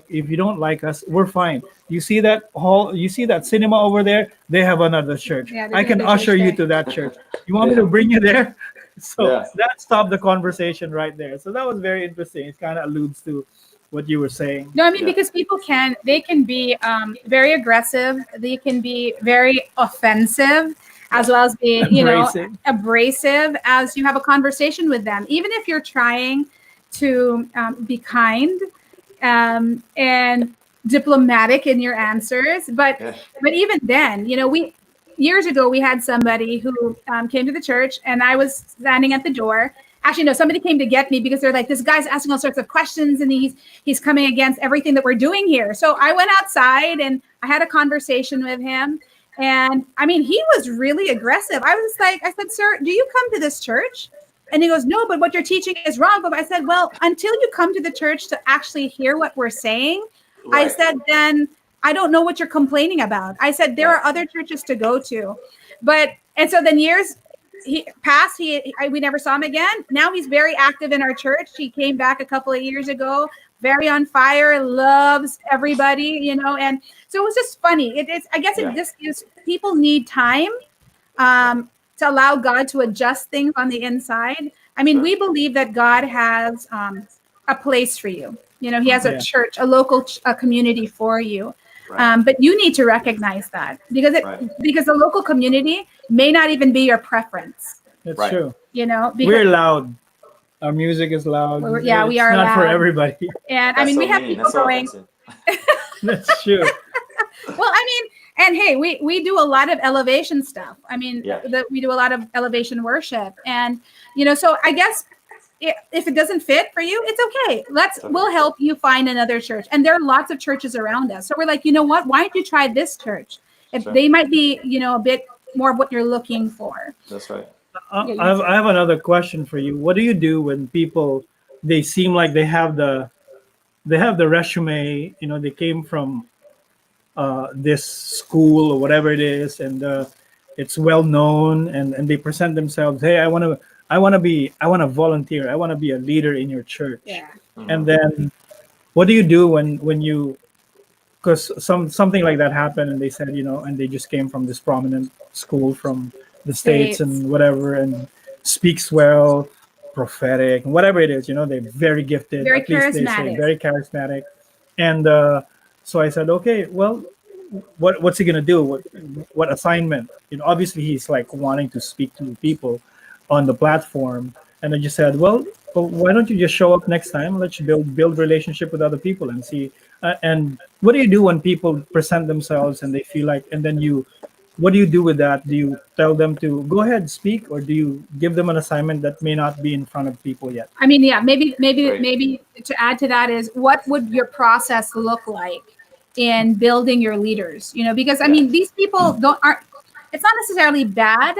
if you don't like us, we're fine. You see that hall, you see that cinema over there? They have another church. Yeah, I can usher you to that church. You want me to bring you there? So that stopped the conversation right there. So that was very interesting. It kind of alludes to what you were saying. No, I mean, because people can be very aggressive. They can be very offensive, as well as being, you know, abrasive as you have a conversation with them. Even if you're trying to be kind and diplomatic in your answers, but even then, you know, years ago we had somebody who came to the church, and I was standing at the door. Actually, no, somebody came to get me because they're like, this guy's asking all sorts of questions, and he's coming against everything that we're doing here. So I went outside and I had a conversation with him. And I mean, he was really aggressive. I said, sir, do you come to this church? And he goes, no, but what you're teaching is wrong. But I said, well, until you come to the church to actually hear what we're saying, I said, then I don't know what you're complaining about. I said, there are other churches to go to. And so then years passed, we never saw him again. Now he's very active in our church. He came back a couple of years ago, very on fire, loves everybody, you know. And so it was just funny. I guess it just gives people need time. to allow God to adjust things on the inside. I mean, we believe that God has a place for you. You know, he has a Yeah. church, a local a community for you. Right. But you need to recognize that because because the local community may not even be your preference. That's Right. true. You know, We're because loud. Our music is loud. yeah, we It's are not for loud. everybody. And I That's mean, so we have mean. people That's so going. offensive. That's true. Well, I mean, and hey, we do a lot of elevation stuff. I mean, Yeah. we do a lot of elevation worship, and you know, so I guess if it doesn't fit for you, it's okay. We'll help you find another church. And there are lots of churches around us. So we're like, you know what? Why don't you try this church? If Sure. they might be, you know, a bit more of what you're looking for. That's right. I have another question for you. What do you do when people, they seem like they have the resume, you know, they came from this school or whatever it is, and it's well known, and they present themselves, hey, I want to volunteer, I want to be a leader in your church. Yeah. And then what do you do when you, because something like that happened, and they said, you know, and they just came from this prominent school from the States and whatever, and speaks well, prophetic, whatever it is, you know, they're very gifted, Very at least they say, charismatic. very charismatic. And so I said, okay, well, what's he gonna do? What assignment? You know, obviously he's like wanting to speak to people on the platform, and I just said, well, why don't you just show up next time? Let's build relationship with other people and see. And what do you do when people present themselves and they feel like, and then what do you do with that? Do you tell them to go ahead, speak, or do you give them an assignment that may not be in front of people yet? I mean, yeah, maybe Right. to add to that is, what would your process look like in building your leaders? You know, because I mean, these people aren't. It's not necessarily bad,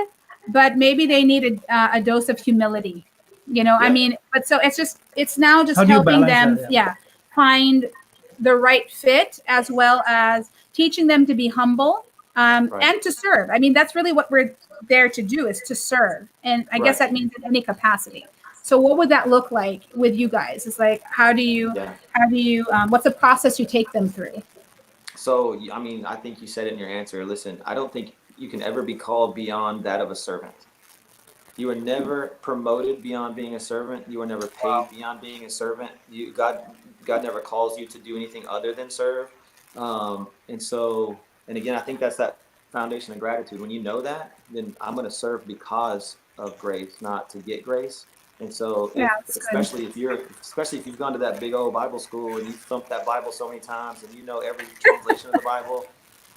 but maybe they need a dose of humility. You know, I mean, but so it's now just How do you helping balance them, that? find the right fit, as well as teaching them to be humble and to serve. I mean, that's really what we're there to do, is to serve. And I guess that means in any capacity. So what would that look like with you guys? It's like, how do you, what's the process you take them through? So, I mean, I think you said it in your answer. Listen, I don't think you can ever be called beyond that of a servant. You are never promoted beyond being a servant. You are never paid beyond being a servant. God never calls you to do anything other than serve. And again, I think that's that foundation of gratitude. When you know that, then I'm going to serve because of grace, not to get grace. And so, especially if you've gone to that big old Bible school and you've thumped that Bible so many times and you know every translation of the Bible,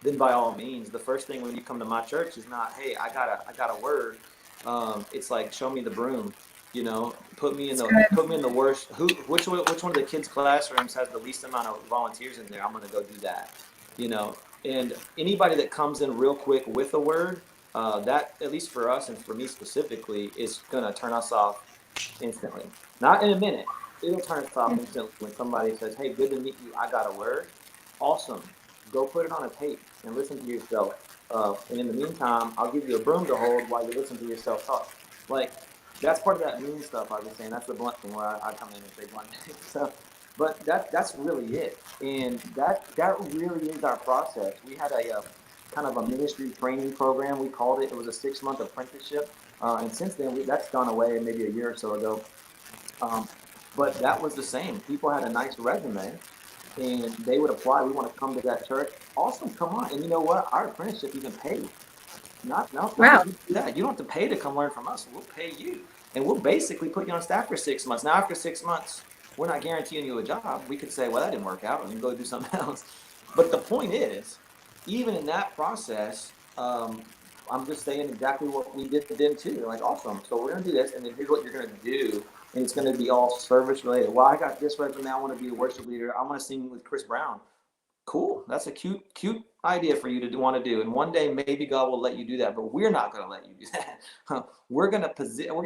then by all means, the first thing when you come to my church is not, hey, I got a word. It's like, show me the broom, you know, put me in the worst. Which one of the kids' classrooms has the least amount of volunteers in there? I'm going to go do that, you know. And anybody that comes in real quick with a word, that, at least for us and for me specifically, is going to turn us off instantly. Not in a minute. It'll turn us off instantly when somebody says, hey, good to meet you, I got a word. Awesome. Go put it on a tape and listen to yourself. And in the meantime, I'll give you a broom to hold while you listen to yourself talk. Like, that's part of that mean stuff I was saying. That's the blunt thing where I come in and say blunt things. So, but that's really it. And that really is our process. We had a kind of a ministry training program, we called it. It was a 6-month apprenticeship. And since then, that's gone away maybe a year or so ago. But that was the same. People had a nice resume, and they would apply. We want to come to that church. Awesome, come on. And you know what? Our apprenticeship even paid. Not that you do that. You don't have to pay to come learn from us. We'll pay you, and we'll basically put you on staff for 6 months. Now, after 6 months, we're not guaranteeing you a job. We could say, well, that didn't work out, and go do something else. But the point is, even in that process, I'm just saying exactly what we did then too. They're like, awesome. So we're going to do this, and then here's what you're going to do. And it's going to be all service related. Well, I got this resume. I want to be a worship leader. I want to sing with Chris Brown. Cool. That's a cute idea for you to want to do. And one day maybe God will let you do that, but we're not going to let you do that. We're going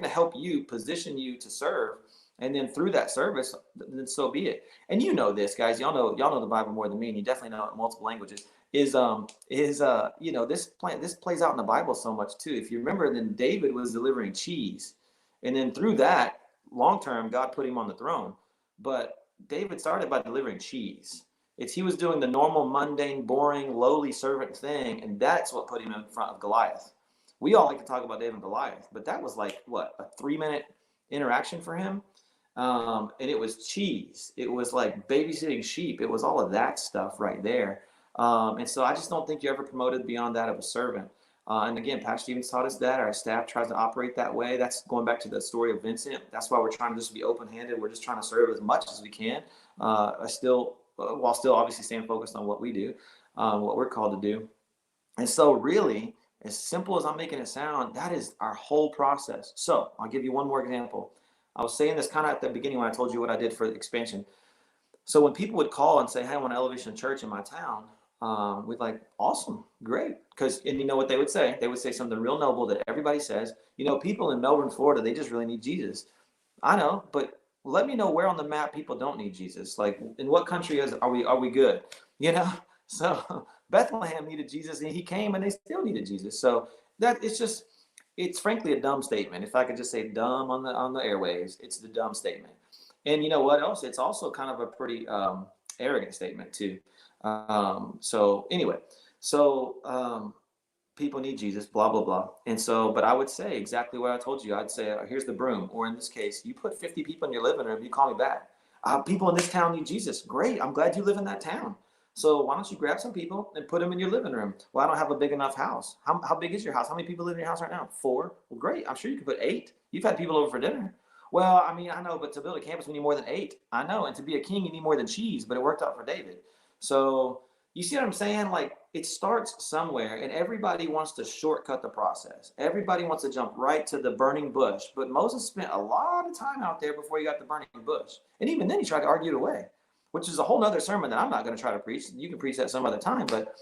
to help you, position you to serve. And then through that service, then so be it. And you know this, guys. Y'all know the Bible more than me, and you definitely know it in multiple languages. This plays out in the Bible so much too. If you remember, then David was delivering cheese, and then through that, long term, God put him on the throne. But David started by delivering cheese. He was doing the normal, mundane, boring, lowly servant thing, and that's what put him in front of Goliath. We all like to talk about David and Goliath, but that was like what, a 3-minute interaction for him. And it was cheese. It was like babysitting sheep. It was all of that stuff right there. And so I just don't think you're ever promoted beyond that of a servant. And again, Pastor Stevens taught us that. Our staff tries to operate that way. That's going back to the story of Vincent. That's why we're trying to just be open-handed. We're just trying to serve as much as we can, while still obviously staying focused on what we do, what we're called to do. And so really, as simple as I'm making it sound, that is our whole process. So I'll give you one more example. I was saying this kind of at the beginning when I told you what I did for the expansion. So when people would call and say, hey, I want an Elevation Church in my town, we'd like, awesome, great. And you know what they would say? They would say something real noble that everybody says, people in Melbourne, Florida, they just really need Jesus. I know, but let me know where on the map people don't need Jesus. Like, in what country are we good? So Bethlehem needed Jesus, and he came, and they still needed Jesus. So that it's frankly a dumb statement. If I could just say dumb on the airwaves, it's the dumb statement. And you know what else? It's also kind of a pretty arrogant statement too. So anyway, people need Jesus, blah, blah, blah. And so, but I would say exactly what I told you. I'd say, here's the broom. Or in this case, you put 50 people in your living room, you call me back. People in this town need Jesus. Great. I'm glad you live in that town. So why don't you grab some people and put them in your living room? Well, I don't have a big enough house. How big is your house? How many people live in your house right now? 4. Well, great. I'm sure you could put 8. You've had people over for dinner. Well, I mean, I know, but to build a campus, we need more than 8. I know. And to be a king, you need more than cheese, but it worked out for David. So you see what I'm saying? Like, it starts somewhere, and everybody wants to shortcut the process. Everybody wants to jump right to the burning bush. But Moses spent a lot of time out there before he got the burning bush. And even then, he tried to argue it away, which is a whole nother sermon that I'm not going to try to preach. You can preach that some other time. But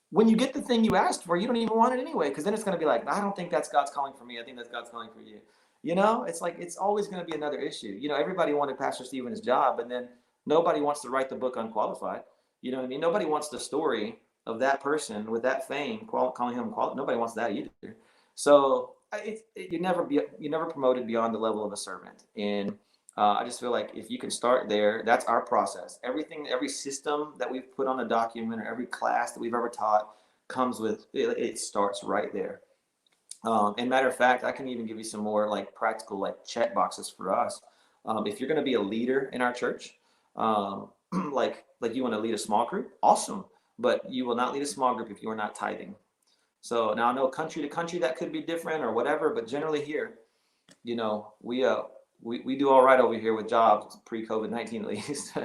when you get the thing you asked for, you don't even want it anyway, because then it's going to be like, I don't think that's God's calling for me. I think that's God's calling for you. It's like, it's always going to be another issue. Everybody wanted Pastor Stephen's job, and then nobody wants to write the book Unqualified. You know what I mean? Nobody wants the story of that person with that fame, calling him qualified. Nobody wants that either. So you're never promoted beyond the level of a servant. And I just feel like if you can start there, that's our process. Every system that we've put on a document, or every class that we've ever taught comes with, it starts right there. And matter of fact, I can even give you some more like practical, like check boxes for us. If you're going to be a leader in our church, like you want to lead a small group, awesome. But you will not lead a small group if you are not tithing. So now I know country to country that could be different or whatever, but generally here, we do all right over here with jobs pre-COVID-19 at least.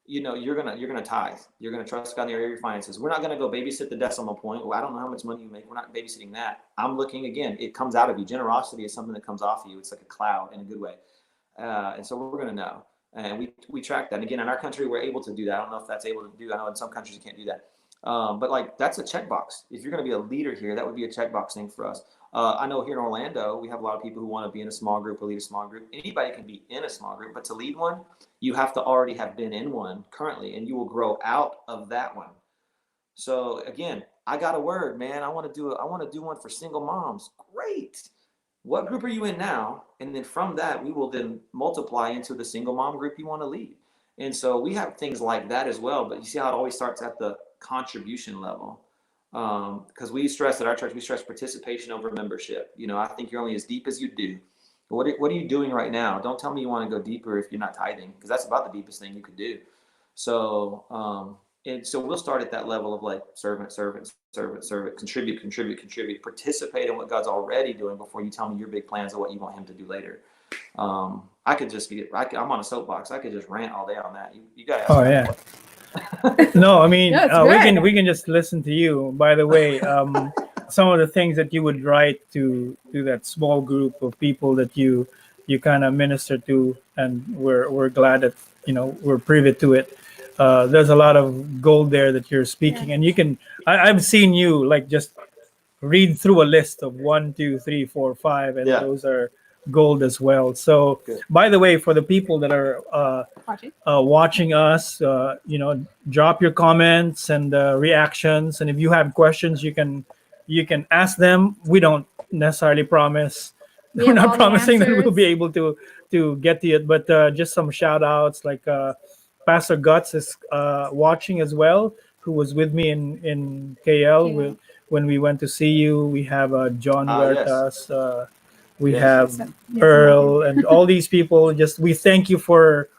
You're gonna tithe. You're gonna trust God in the area of your finances. We're not gonna go babysit the decimal point. Well, I don't know how much money you make. We're not babysitting that. I'm looking again. It comes out of you. Generosity is something that comes off of you. It's like a cloud in a good way. And so we're gonna know. And we track that. And again, in our country, we're able to do that. I don't know if that's able to do. I know in some countries you can't do that. But like, that's a checkbox. If you're going to be a leader here, that would be a checkbox thing for us. I know here in Orlando, we have a lot of people who want to be in a small group or lead a small group. Anybody can be in a small group, but to lead one, you have to already have been in one currently, and you will grow out of that one. So again, I got a word, man. I want to do one for single moms. Great. What group are you in now? And then from that, we will then multiply into the single mom group you want to lead. And so we have things like that as well. But you see how it always starts at the contribution level. Because we stress at our church, we stress participation over membership. I think you're only as deep as you do. What are you doing right now? Don't tell me you want to go deeper if you're not tithing, because that's about the deepest thing you could do. So, and so we'll start at that level of like servant, contribute, participate in what God's already doing before you tell me your big plans of what you want him to do later. I could just I'm on a soapbox. I could just rant all day on that. You guys. Oh yeah. No, I mean, we can just listen to you. By the way, some of the things that you would write to that small group of people that you kind of minister to, and we're glad that we're privy to it. There's a lot of gold there that you're speaking, and you can. I've seen you like just read through a list of 1, 2, 3, 4, 5, and those are gold as well. So, by the way, for the people that are watching us, drop your comments and reactions, and if you have questions, you can ask them. We don't necessarily promise. We're not promising that we'll be able to get to it, but just some shout outs like Pastor Guts is watching as well. who was with me in KL KL. when we went to see you. We have John Yes. Huertas. We Yes. have Yes, Earl and all these people. Just we thank you for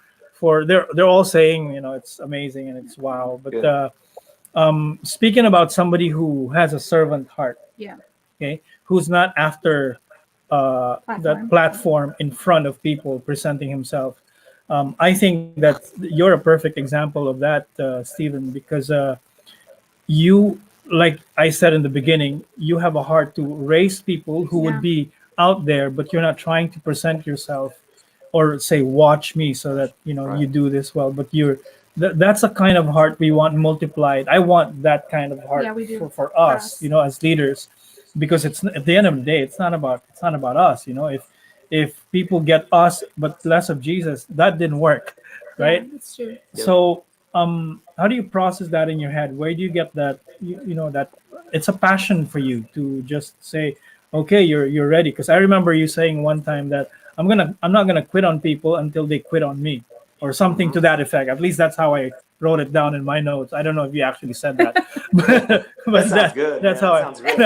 they're all saying, you know, it's amazing and it's wow. But Good. speaking about somebody who has a servant heart, Yeah. okay, who's not after that platform in front of people presenting himself. I think that you're a perfect example of that, Stephen, because you, like I said in the beginning, you have a heart to raise people who would Yeah. be out there, but you're not trying to present yourself or say, watch me so that, you know, you Right. do this well, but that's a kind of heart we want multiplied. I want that kind of heart Yeah, we do. for us, you know, as leaders, because it's at the end of the day, it's not about us, you know. If people get us but less of Jesus, that didn't work, Yeah, right? it's true. Yep. So how do you process that in your head? Where do you get that, you know, that it's a passion for you to just say, okay, you're ready? Because I remember you saying one time that I'm not gonna quit on people until they quit on me, or something to Mhm. that effect. At least that's how I wrote it down in my notes. I don't know if you actually said that, but That sounds good, that's man. how That I sounds great.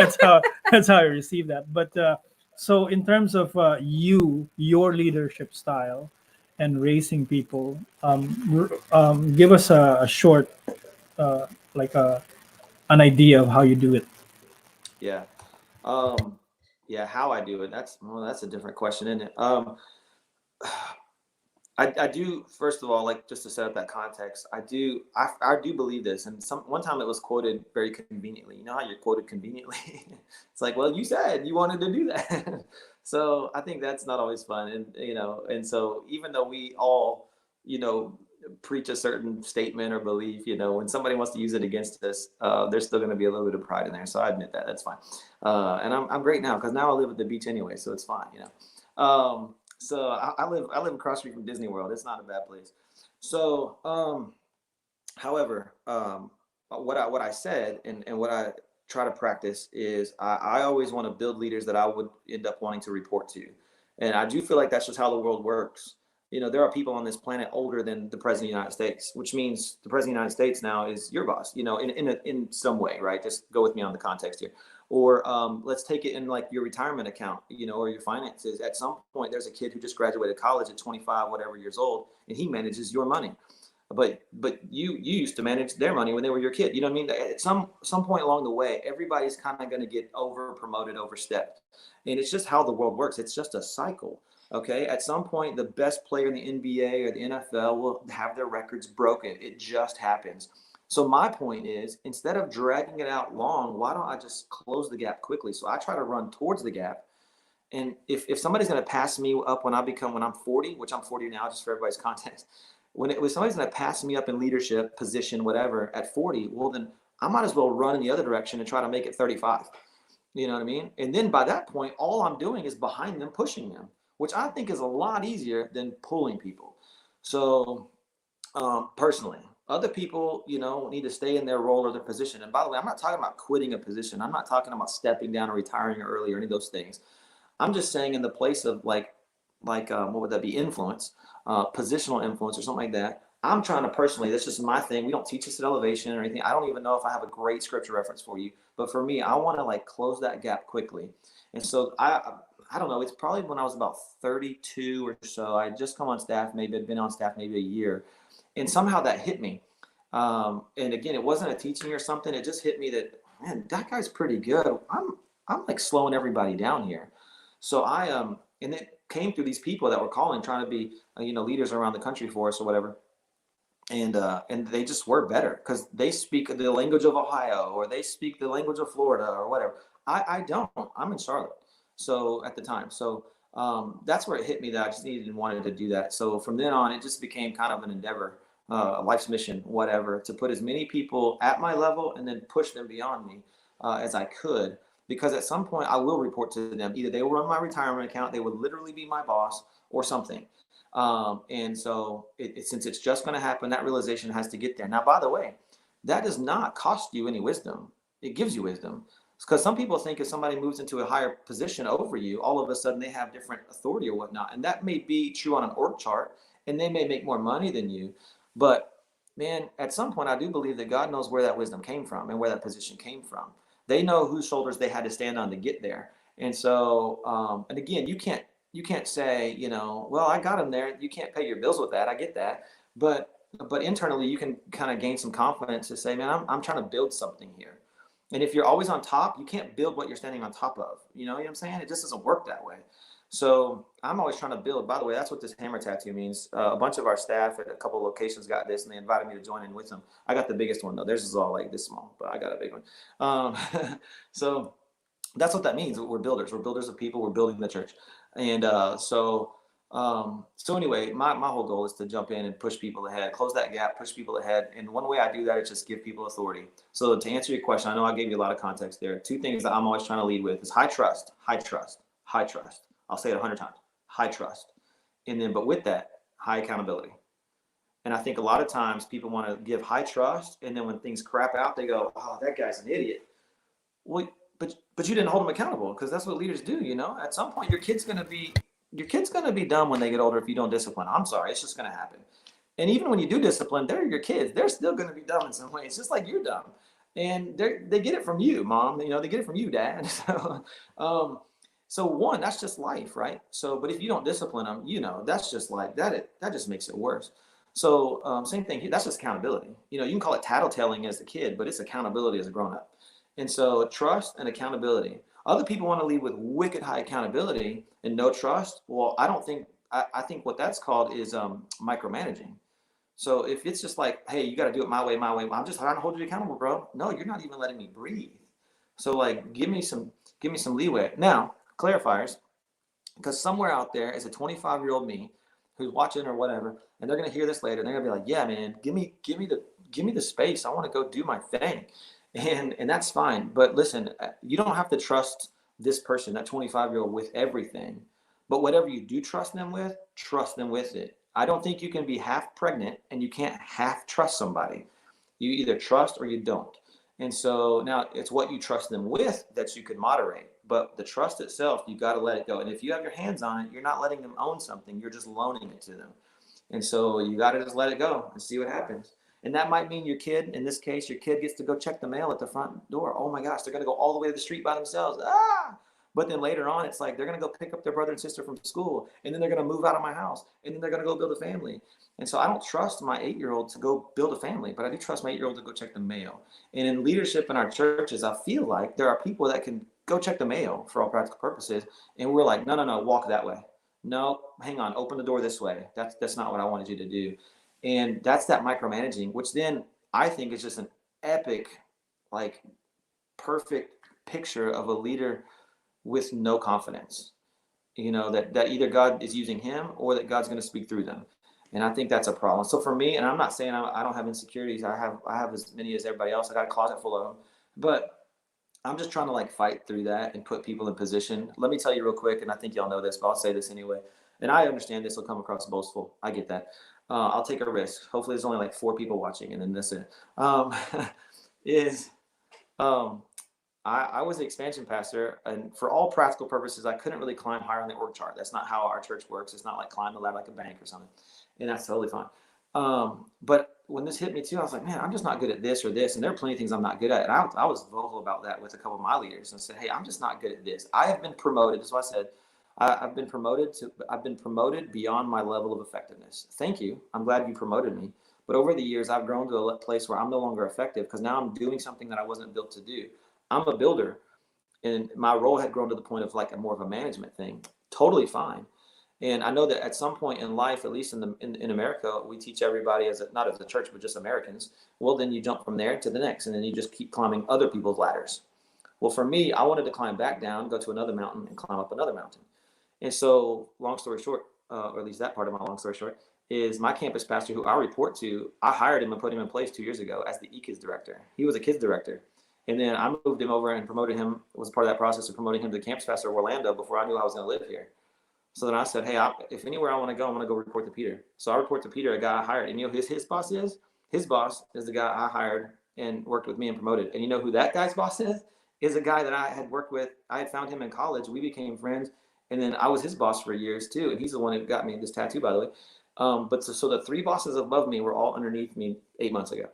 that's how I received that. But so in terms of your leadership style and raising people, give us a short, like an idea of how you do it. Yeah. Um, yeah, how I do it. That's a different question, isn't it? I do, first of all, like, just to set up that context, I do believe this. And one time it was quoted very conveniently. You know how you're quoted conveniently? It's like, well, you said you wanted to do that. So I think that's not always fun. And, you know, and so even though we all, you know, preach a certain statement or belief, you know, when somebody wants to use it against us, there's still going to be a little bit of pride in there. So I admit that. That's fine. And I'm great now, because now I live at the beach anyway, so it's fine, you know. So I live across the street from Disney World. It's not a bad place. So however, what I said, and what I try to practice is, I always want to build leaders that I would end up wanting to report to. And I do feel like that's just how the world works. You know, there are people on this planet older than the president of the United States, which means the president of the United States now is your boss, you know, in some way, right? Just go with me on the context here. Or let's take it in like your retirement account, you know, or your finances. At some point, there's a kid who just graduated college at 25, whatever years old, and he manages your money. But you used to manage their money when they were your kid. You know what I mean? At some point along the way, everybody's kind of going to get over promoted, overstepped, and it's just how the world works. It's just a cycle. Okay, at some point, the best player in the NBA or the NFL will have their records broken. It just happens. So my point is, instead of dragging it out long, why don't I just close the gap quickly? So I try to run towards the gap. And if somebody's going to pass me up when I'm 40, which I'm 40 now, just for everybody's context, when somebody's going to pass me up in leadership position, whatever, at 40, well, then I might as well run in the other direction and try to make it 35. You know what I mean? And then by that point, all I'm doing is behind them, pushing them, which I think is a lot easier than pulling people. So personally, other people, you know, need to stay in their role or their position. And by the way, I'm not talking about quitting a position. I'm not talking about stepping down or retiring early or any of those things. I'm just saying, in the place of what would that be? Influence, positional influence or something like that. I'm trying to personally, that's just my thing. We don't teach this at Elevation or anything. I don't even know if I have a great scripture reference for you, but for me, I want to like close that gap quickly. And so I don't know. It's probably when I was about 32 or so. I had just come on staff, maybe I'd been on staff maybe a year, and somehow that hit me. And again, it wasn't a teaching or something. It just hit me that, man, that guy's pretty good. I'm like slowing everybody down here. So and it came through these people that were calling, trying to be, you know, leaders around the country for us or whatever. And they just were better because they speak the language of Ohio, or they speak the language of Florida or whatever. I don't. I'm in Charlotte. So at the time, so that's where it hit me that I just needed and wanted to do that. So from then on, it just became kind of an endeavor, a life's mission, whatever, to put as many people at my level and then push them beyond me as I could. Because at some point I will report to them. Either they will run my retirement account, they would literally be my boss, or something. And so since it's just going to happen, that realization has to get there. Now, by the way, that does not cost you any wisdom. It gives you wisdom. Because some people think if somebody moves into a higher position over you, all of a sudden they have different authority or whatnot. And that may be true on an org chart, and they may make more money than you. But man, at some point, I do believe that God knows where that wisdom came from and where that position came from. They know whose shoulders they had to stand on to get there. And so, and again, you can't say, you know, well, I got him there. You can't pay your bills with that. I get that. But internally, you can kind of gain some confidence to say, man, I'm trying to build something here. And if you're always on top, you can't build what you're standing on top of. You know what I'm saying? It just doesn't work that way. So I'm always trying to build. By the way, that's what this hammer tattoo means. A bunch of our staff at a couple of locations got this, and they invited me to join in with them. I got the biggest one though. Theirs is all like this small, but I got a big one. So that's what that means. We're builders. We're builders of people. We're building the church. And so anyway, my whole goal is to jump in and push people ahead, close that gap, push people ahead. And one way I do that is just give people authority. So to answer your question, I know I gave you a lot of context there. Two things that I'm always trying to lead with is high trust, high trust, high trust. I'll say it 100 times, high trust. And then, but with that, high accountability. And I think a lot of times people want to give high trust. And then when things crap out, they go, oh, that guy's an idiot. Well, but you didn't hold them accountable, because that's what leaders do. You know, at some point your kid's going to be dumb when they get older if you don't discipline. I'm sorry, it's just going to happen. And even when you do discipline, they're your kids. They're still going to be dumb in some ways, just like you're dumb. And they get it from you, mom. You know, they get it from you, dad. So one, that's just life, right? So, but if you don't discipline them, you know, that's just like that. That just makes it worse. So same thing here. That's just accountability. You know, you can call it tattletaling as a kid, but it's accountability as a grown up. And so trust and accountability. Other people want to lead with wicked high accountability and no trust. Well, I think what that's called is micromanaging. So if it's just like, hey, you got to do it my way, I'm just trying to hold you accountable, bro. No, you're not even letting me breathe. So like, give me some leeway. Now, clarifiers, because somewhere out there is a 25-year-old me who's watching or whatever, and they're gonna hear this later, and they're gonna be like, yeah, man, give me the space. I want to go do my thing, and that's fine. But listen, you don't have to trust this person, that 25-year-old, with everything. But whatever you do trust them with it. I don't think you can be half pregnant and you can't half trust somebody. You either trust or you don't. And so now it's what you trust them with that you could moderate. But the trust itself, you got to let it go. And if you have your hands on it, you're not letting them own something. You're just loaning it to them. And so you got to just let it go and see what happens. And that might mean your kid, in this case, your kid gets to go check the mail at the front door. Oh my gosh, they're going to go all the way to the street by themselves. But then later on, it's like they're going to go pick up their brother and sister from school. And then they're going to move out of my house. And then they're going to go build a family. And so I don't trust my 8-year-old to go build a family, but I do trust my 8-year-old to go check the mail. And in leadership in our churches, I feel like there are people that can go check the mail for all practical purposes. And we're like, no, walk that way. No, hang on, open the door this way. That's not what I wanted you to do. And that's that micromanaging, which then I think is just an epic, like perfect picture of a leader with no confidence, you know, that either God is using him or that God's going to speak through them. And I think that's a problem. So for me, and I'm not saying I don't have insecurities. I have as many as everybody else. I got a closet full of them, but I'm just trying to like fight through that and put people in position. Let me tell you real quick, and I think y'all know this, but I'll say this anyway. And I understand this will come across boastful. I get that. I'll take a risk. Hopefully there's only like 4 people watching, and then that's it. I was the expansion pastor, and for all practical purposes, I couldn't really climb higher on the org chart. That's not how our church works. It's not like climb the ladder like a bank or something, and that's totally fine. But when this hit me too, I was like, man, I'm just not good at this or this, and there are plenty of things I'm not good at. And I was vocal about that with a couple of my leaders and said, hey, I'm just not good at this. I have been promoted. That's what I said. I've been promoted beyond my level of effectiveness. Thank you. I'm glad you promoted me. But over the years, I've grown to a place where I'm no longer effective because now I'm doing something that I wasn't built to do. I'm a builder, and my role had grown to the point of like more of a management thing. Totally fine. And I know that at some point in life, at least in America, we teach everybody not as a church, but just Americans. Well, then you jump from there to the next, and then you just keep climbing other people's ladders. Well, for me, I wanted to climb back down, go to another mountain, and climb up another mountain. And so, long story short, or at least that part of my long story short, is my campus pastor, who I report to, I hired him and put him in place 2 years ago as the e-kids director. He was a kids director. And then I moved him over and promoted him, was part of that process of promoting him to the campus pastor of Orlando before I knew I was going to live here. So then I said, hey, if anywhere I want to go, I'm going to go report to Peter. So I report to Peter, a guy I hired. And you know who his boss is? His boss is the guy I hired and worked with me and promoted. And you know who that guy's boss is? Is a guy that I had worked with. I had found him in college. We became friends. And then I was his boss for years too. And he's the one who got me this tattoo, by the way. But so the 3 bosses above me were all underneath me 8 months ago.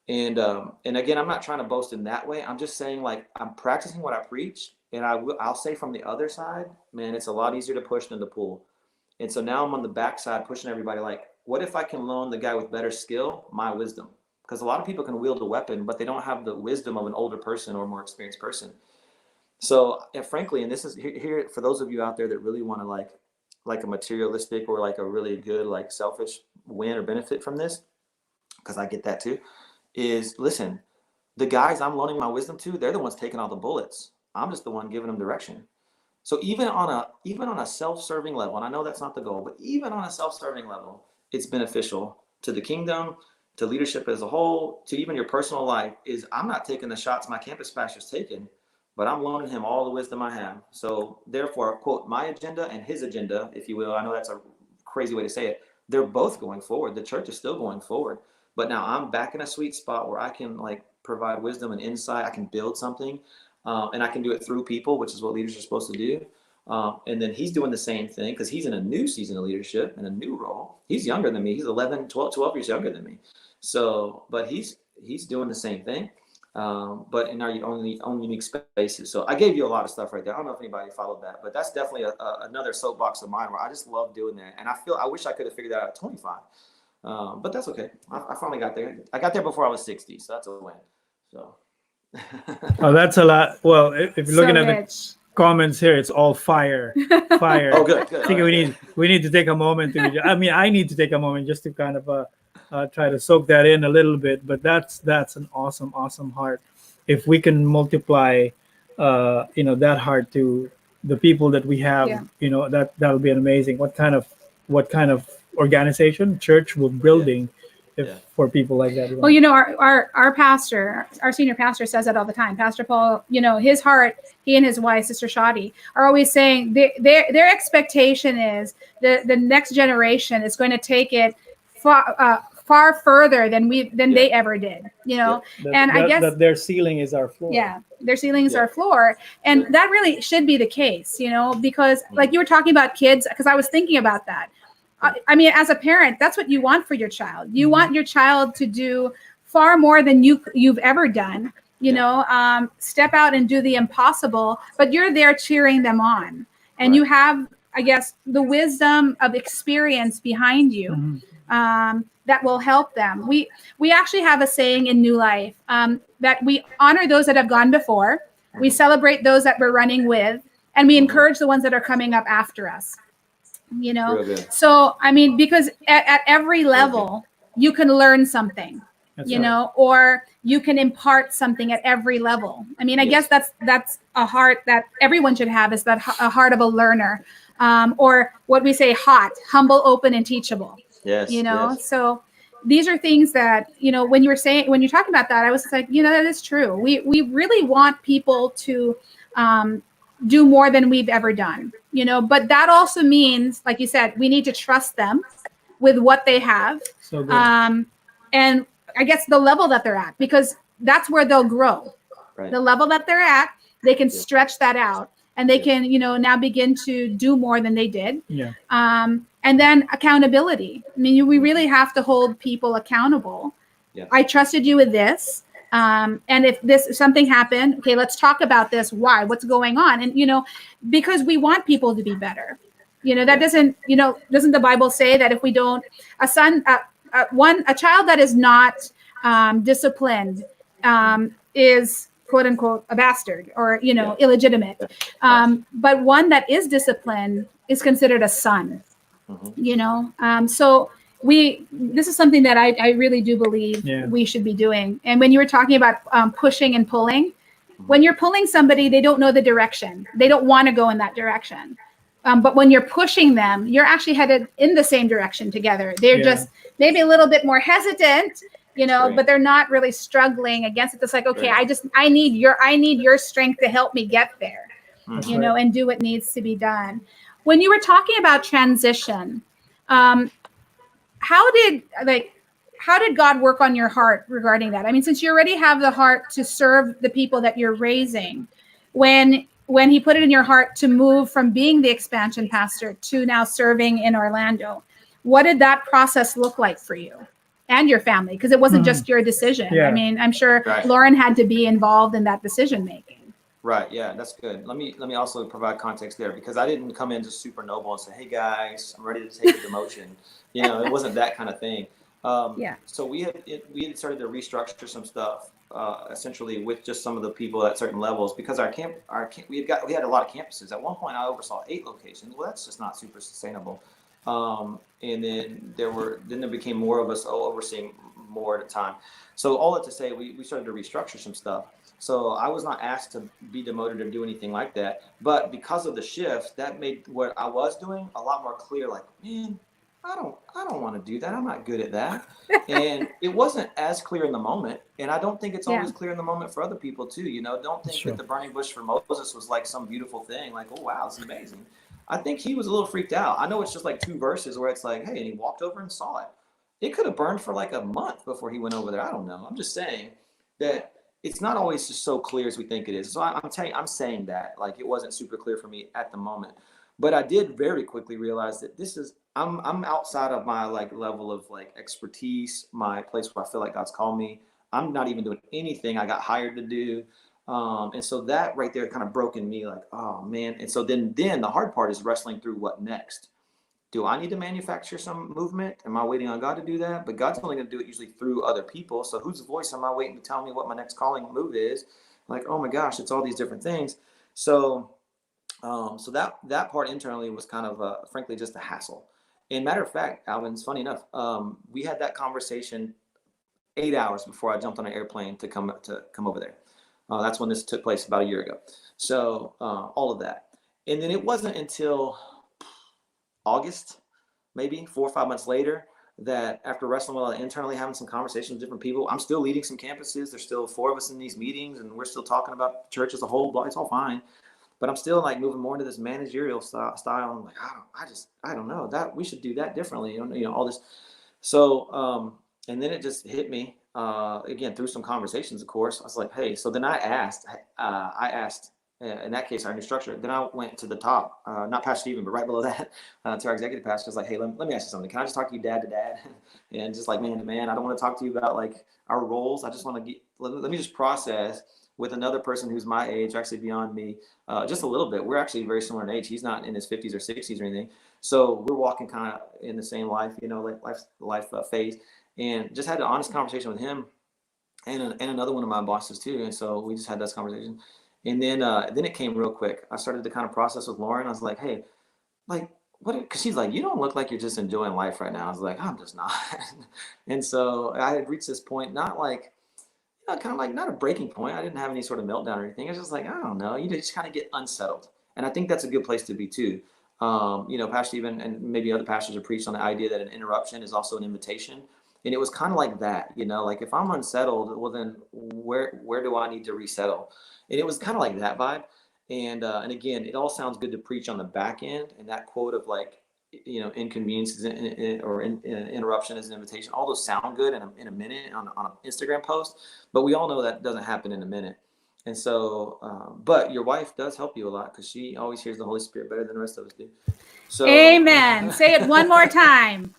And again, I'm not trying to boast in that way. I'm just saying, like, I'm practicing what I preach, and I'll say from the other side, man, it's a lot easier to push than to pull. And so now I'm on the backside pushing everybody, like, what if I can loan the guy with better skill my wisdom? Because a lot of people can wield a weapon, but they don't have the wisdom of an older person or more experienced person. So, and frankly, and this is here for those of you out there that really want to like a materialistic or like a really good, like selfish win or benefit from this, because I get that too, is listen, the guys I'm loaning my wisdom to, they're the ones taking all the bullets. I'm just the one giving them direction. So even on a self-serving level, and I know that's not the goal, but even on a self-serving level, it's beneficial to the kingdom, to leadership as a whole, to even your personal life. Is I'm not taking the shots my campus pastor's taking, but I'm loaning him all the wisdom I have. So therefore, quote, my agenda and his agenda, if you will, I know that's a crazy way to say it, they're both going forward. The church is still going forward. But now I'm back in a sweet spot where I can like provide wisdom and insight. I can build something, and I can do it through people, which is what leaders are supposed to do. And then he's doing the same thing because he's in a new season of leadership and a new role. He's younger than me. He's 12 years younger than me. So, but he's doing the same thing, but in our own unique spaces. So I gave you a lot of stuff right there. I don't know if anybody followed that, but that's definitely another soapbox of mine where I just love doing that. And I wish I could have figured that out at 25. But that's okay. I finally got there. I got there before I was 60, so that's a win. So. Oh, that's a lot. Well, if you're looking at rich. the comments here, it's all fire. Oh, good. I think we need to take a moment I need to take a moment just to kind of try to soak that in a little bit. But that's an awesome heart. If we can multiply, that heart to the people that we have, that'll be amazing. What kind of organization, church we're building for people like that. Well, our pastor, our senior pastor says that all the time. Pastor Paul, his heart, he and his wife, Sister Shadi, are always saying their expectation is the next generation is going to take it far further than they ever did, I guess that their ceiling is our floor. Yeah, their ceiling is our floor. And that really should be the case, because like you were talking about kids, because I was thinking about that. I mean, as a parent, that's what you want for your child. You want your child to do far more than you've ever done, step out and do the impossible, but you're there cheering them on. And you have, I guess, the wisdom of experience behind you that will help them. We actually have a saying in New Life that we honor those that have gone before, we celebrate those that we're running with, and we encourage the ones that are coming up after us. So I mean, because at every level you can learn something, or you can impart something at every level. I mean, I guess that's a heart that everyone should have, is that a heart of a learner, or what we say, humble, open, and teachable. So these are things that, when you're talking about that, I was like, that is true. We really want people to do more than we've ever done, but that also means, like you said, we need to trust them with what they have. So and I guess the level that they're at, because that's where they'll grow. The level that they're at, they can stretch that out, and they can, now begin to do more than they did. And then accountability. I mean, we really have to hold people accountable. I trusted you with this. And if something happened, okay, let's talk about this. Why? What's going on? And, because we want people to be better. That doesn't the Bible say that if we don't, a child that is not disciplined is, quote unquote, a bastard, or, illegitimate. But one that is disciplined is considered a son. So this is something that I really do believe we should be doing. And when you were talking about pushing and pulling, when you're pulling somebody, they don't know the direction. They don't want to go in that direction. But when you're pushing them, you're actually headed in the same direction together. They're just maybe a little bit more hesitant, but they're not really struggling against it. It's like, okay, I need your strength to help me get there, and do what needs to be done. When you were talking about transition, how did God work on your heart regarding that? I mean, since you already have the heart to serve the people that you're raising, when he put it in your heart to move from being the expansion pastor to now serving in Orlando, What did that process look like for you and your family? Because it wasn't just your decision. Yeah. I mean, I'm sure Right. Lauren had to be involved in that decision making. Right. Yeah, that's good. Let me also provide context there, because I didn't come in just super noble and say, "Hey guys, I'm ready to take a demotion." You know, it wasn't that kind of thing. Yeah. So we had started to restructure some stuff, essentially with just some of the people at certain levels, because we had a lot of campuses. At one point, I oversaw 8 locations. Well, that's just not super sustainable. And then there became more of us overseeing more at a time. So all that to say, we started to restructure some stuff. So I was not asked to be demoted or do anything like that. But because of the shift, that made what I was doing a lot more clear. Like, man, I don't want to do that. I'm not good at that. And it wasn't as clear in the moment. And I don't think it's always clear in the moment for other people too. You know, don't think that the burning bush for Moses was like some beautiful thing. Like, oh wow, this is amazing. I think he was a little freaked out. I know it's just like 2 verses where it's like, hey, and he walked over and saw it. It could have burned for like a month before he went over there. I don't know. I'm just saying that it's not always just so clear as we think it is. So I'm saying that like it wasn't super clear for me at the moment, but I did very quickly realize that I'm outside of my like level of like expertise, my place where I feel like God's called me. I'm not even doing anything I got hired to do. And so that right there kind of broke in me like, oh man. And so then the hard part is wrestling through what next. Do I need to manufacture some movement? Am I waiting on God to do that? But God's only going to do it usually through other people. So whose voice am I waiting to tell me what my next calling move is? Like, oh my gosh, it's all these different things. So, so that part internally was kind of, frankly, just a hassle. And matter of fact, Alvin, it's funny enough, we had that conversation 8 hours before I jumped on an airplane to come over there. That's when this took place about a year ago. So all of that. And then it wasn't until August, maybe 4 or 5 months later, that after wrestling with internally, having some conversations with different people, I'm still leading some campuses. There's still 4 of us in these meetings, and we're still talking about church as a whole. It's all fine, but I'm still like moving more into this managerial style. I'm like, I don't know that we should do that differently. You know, all this. So, and then it just hit me again through some conversations. Of course, I was like, hey. So then I asked. In that case, our new structure. Then I went to the top, not Pastor Stephen, but right below that, to our executive pastor. I was like, hey, let me ask you something. Can I just talk to you dad to dad? And just like man to man. I don't want to talk to you about like our roles. I just want to let me just process with another person who's my age, actually beyond me, just a little bit. We're actually very similar in age. He's not in his 50s or 60s or anything. So we're walking kind of in the same life, you know, like life phase. And just had an honest conversation with him and another one of my bosses too. And so we just had this conversation. And then it came real quick. I started to kind of process with Lauren. I was like, hey, like, what? Because she's like, you don't look like you're just enjoying life right now. I was like, I'm just not. And so I had reached this point, not like, you know, kind of like not a breaking point. I didn't have any sort of meltdown or anything. I was just like, I don't know. You just kind of get unsettled. And I think that's a good place to be too. You know, Pastor Stephen and maybe other pastors have preached on the idea that an interruption is also an invitation. And it was kind of like that, you know, like if I'm unsettled, well, then where do I need to resettle? And it was kind of like that vibe. And again, it all sounds good to preach on the back end. And that quote of like, you know, inconvenience or interruption is an invitation. All those sound good in a minute on an Instagram post, but we all know that doesn't happen in a minute. And so, but your wife does help you a lot because she always hears the Holy Spirit better than the rest of us do. So, amen. Say it one more time.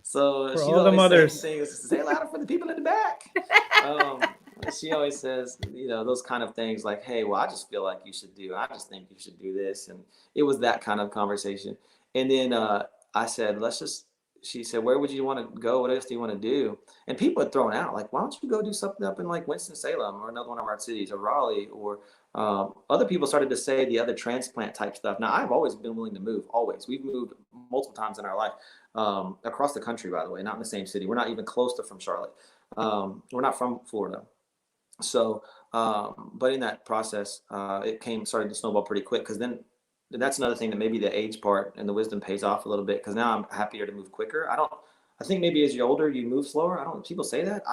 So for she all the mothers, things, say it louder for the people in the back. She always says, you know, those kind of things like, hey, well, I just feel like you should do. I just think you should do this. And it was that kind of conversation. And then I said, she said, where would you want to go? What else do you want to do? And people had thrown out like, why don't you go do something up in like Winston-Salem or another one of our cities or Raleigh or other people started to say the other transplant type stuff. Now, I've always been willing to move, always. We've moved multiple times in our life across the country, by the way, not in the same city. We're not even close to from Charlotte. We're not from Florida. So, but in that process, it started to snowball pretty quick because then that's another thing that maybe the age part and the wisdom pays off a little bit because now I'm happier to move quicker. I think maybe as you're older, you move slower. People say that.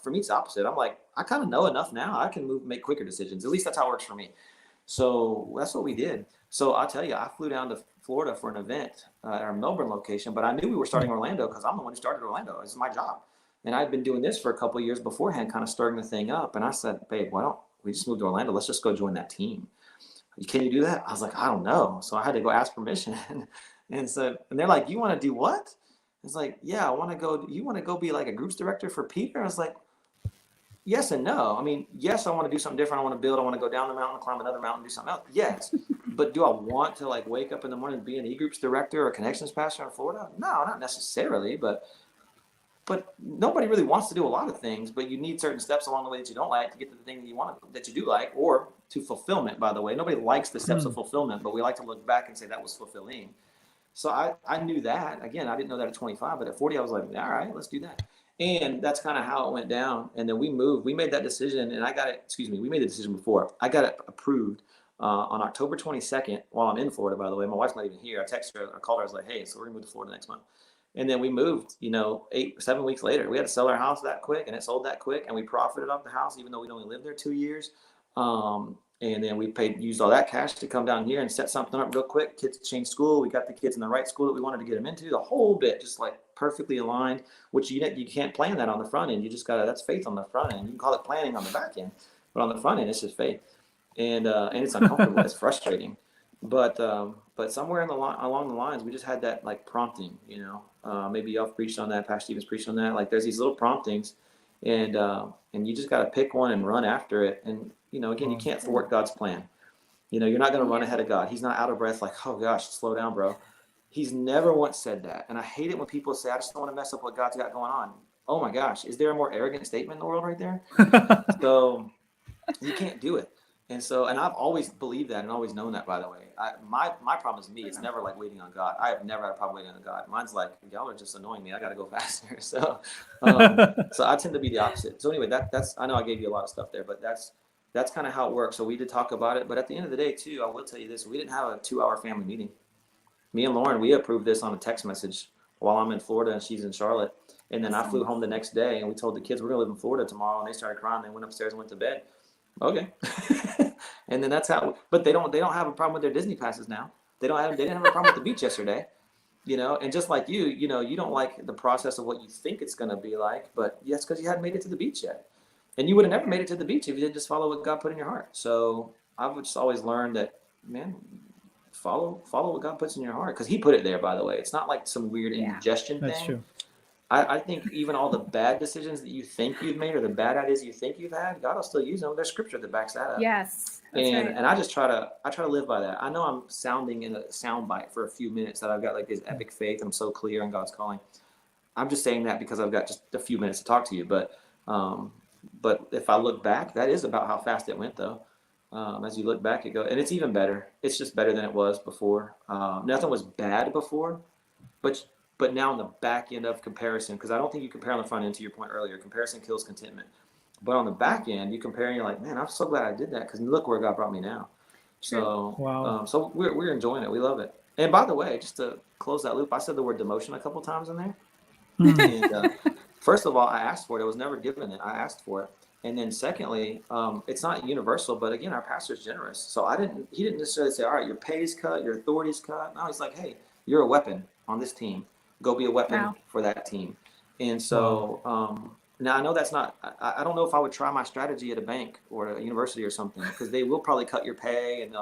For me, it's the opposite. I'm like, I kind of know enough now. I can make quicker decisions. At least that's how it works for me. So that's what we did. So I'll tell you, I flew down to Florida for an event at our Melbourne location, but I knew we were starting Orlando because I'm the one who started Orlando. This is my job. And I'd been doing this for a couple of years beforehand, kind of starting the thing up. And I said, babe, why don't we just move to Orlando? Let's just go join that team. Can you do that? I was like, I don't know. So I had to go ask permission. And they're like, you want to do what? It's like, yeah, I want to go. You want to go be like a groups director for Peter? I was like, yes and no. I mean, yes, I want to do something different. I want to build. I want to go down the mountain, climb another mountain, do something else. Yes. But do I want to like wake up in the morning and be an e-groups director or connections pastor in Florida? No, not necessarily. But nobody really wants to do a lot of things, but you need certain steps along the way that you don't like to get to the thing that you want to, that you do like, or to fulfillment, by the way. Nobody likes the steps of fulfillment, but we like to look back and say that was fulfilling. So I knew that. Again, I didn't know that at 25, but at 40, I was like, all right, let's do that. And that's kind of how it went down. And then we moved. We made that decision, and I got it. Excuse me. We made the decision before. I got it approved on October 22nd while I'm in Florida, by the way. My wife's not even here. I texted her. I called her. I was like, hey, so we're going to move to Florida next month. And then we moved, 7 weeks later. We had to sell our house that quick, and it sold that quick. And we profited off the house, even though we'd only lived there 2 years. And then we used all that cash to come down here and set something up real quick. Kids changed school. We got the kids in the right school that we wanted to get them into. The whole bit just like perfectly aligned, which you can't plan that on the front end. You just that's faith on the front end. You can call it planning on the back end, but on the front end, it's just faith. And it's uncomfortable. It's frustrating. But somewhere along the lines, we just had that like prompting, maybe y'all preached on that. Pastor Stevens preached on that. Like there's these little promptings, and you just got to pick one and run after it. And again, you can't thwart God's plan. You're not going to run ahead of God. He's not out of breath like, oh gosh, slow down, bro. He's never once said that. And I hate it when people say, I just don't want to mess up what God's got going on. Oh my gosh, is there a more arrogant statement in the world right there? So you can't do it. And I've always believed that and always known that, by the way. My problem is me. It's never like waiting on God. I have never had a problem waiting on God. Mine's like, y'all are just annoying me. I got to go faster. So I tend to be the opposite. So anyway, that's, I know I gave you a lot of stuff there, but that's kind of how it works. So we did talk about it. But at the end of the day, too, I will tell you this. We didn't have a 2-hour family meeting. Me and Lauren, we approved this on a text message while I'm in Florida and she's in Charlotte. And then I flew home the next day and we told the kids, we're going to live in Florida tomorrow. And they started crying. They went upstairs and went to bed. Okay. And then that's how, but they don't have a problem with their Disney passes now. They didn't have a problem with the beach yesterday, and just like you don't like the process of what you think it's going to be like, but yes, because you hadn't made it to the beach yet. And you would have never made it to the beach if you didn't just follow what God put in your heart. So I've just always learned that, man, follow what God puts in your heart. Because he put it there, by the way. It's not like some weird indigestion thing. That's true. I think even all the bad decisions that you think you've made or the bad ideas you think you've had, God will still use them. There's scripture that backs that up. Yes. And I just try to live by that. I know I'm sounding in a soundbite for a few minutes that I've got like this epic faith. I'm so clear on God's calling. I'm just saying that because I've got just a few minutes to talk to you. But if I look back, that is about how fast it went, though. As you look back, and it's even better. It's just better than it was before. Nothing was bad before, but now on the back end of comparison, because I don't think you compare on the front end, to your point earlier, comparison kills contentment. But on the back end, you compare and you're like, man, I'm so glad I did that because look where God brought me now. So, wow. So we're enjoying it. We love it. And by the way, just to close that loop, I said the word demotion a couple times in there. And first of all, I asked for it. I was never given it. I asked for it. And then secondly, it's not universal, but again, our pastor's generous. So he didn't necessarily say, all right, your pay is cut, your authority is cut. No, he's like, hey, you're a weapon on this team. Go be a weapon for that team. And so now I know that's not, I don't know if I would try my strategy at a bank or a university or something, because they will probably cut your pay and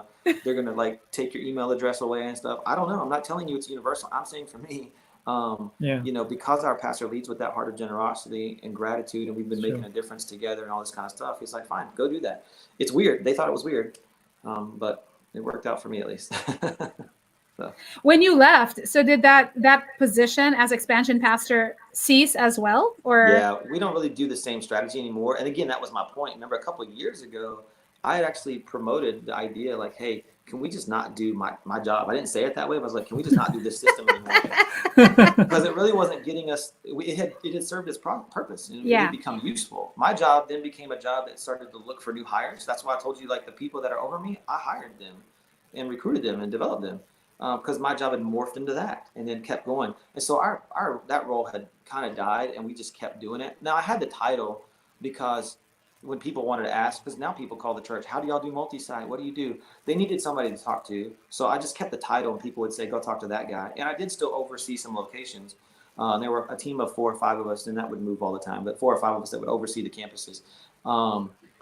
they're going to like take your email address away and stuff. I don't know. I'm not telling you it's universal. I'm saying for me, because our pastor leads with that heart of generosity and gratitude, and we've been making a difference together and all this kind of stuff. He's like, fine, go do that. It's weird. They thought it was weird, but it worked out for me at least. So. When you left, so did that position as expansion pastor cease as well? Or yeah, we don't really do the same strategy anymore. And again, that was my point. Remember, a couple of years ago, I had actually promoted the idea like, hey, can we just not do my job? I didn't say it that way, but I was like, can we just not do this system anymore? Because it really wasn't getting us. It had served its purpose and it had become useful. My job then became a job that started to look for new hires. That's why I told you, like, the people that are over me, I hired them and recruited them and developed them. Because my job had morphed into that and then kept going. And so that role had kind of died and we just kept doing it. Now I had the title because when people wanted to ask, because now people call the church, how do y'all do multi-site? What do you do? They needed somebody to talk to. So I just kept the title and people would say, go talk to that guy. And I did still oversee some locations. There were a team of 4 or 5 of us, and that would move all the time, but 4 or 5 of us that would oversee the campuses.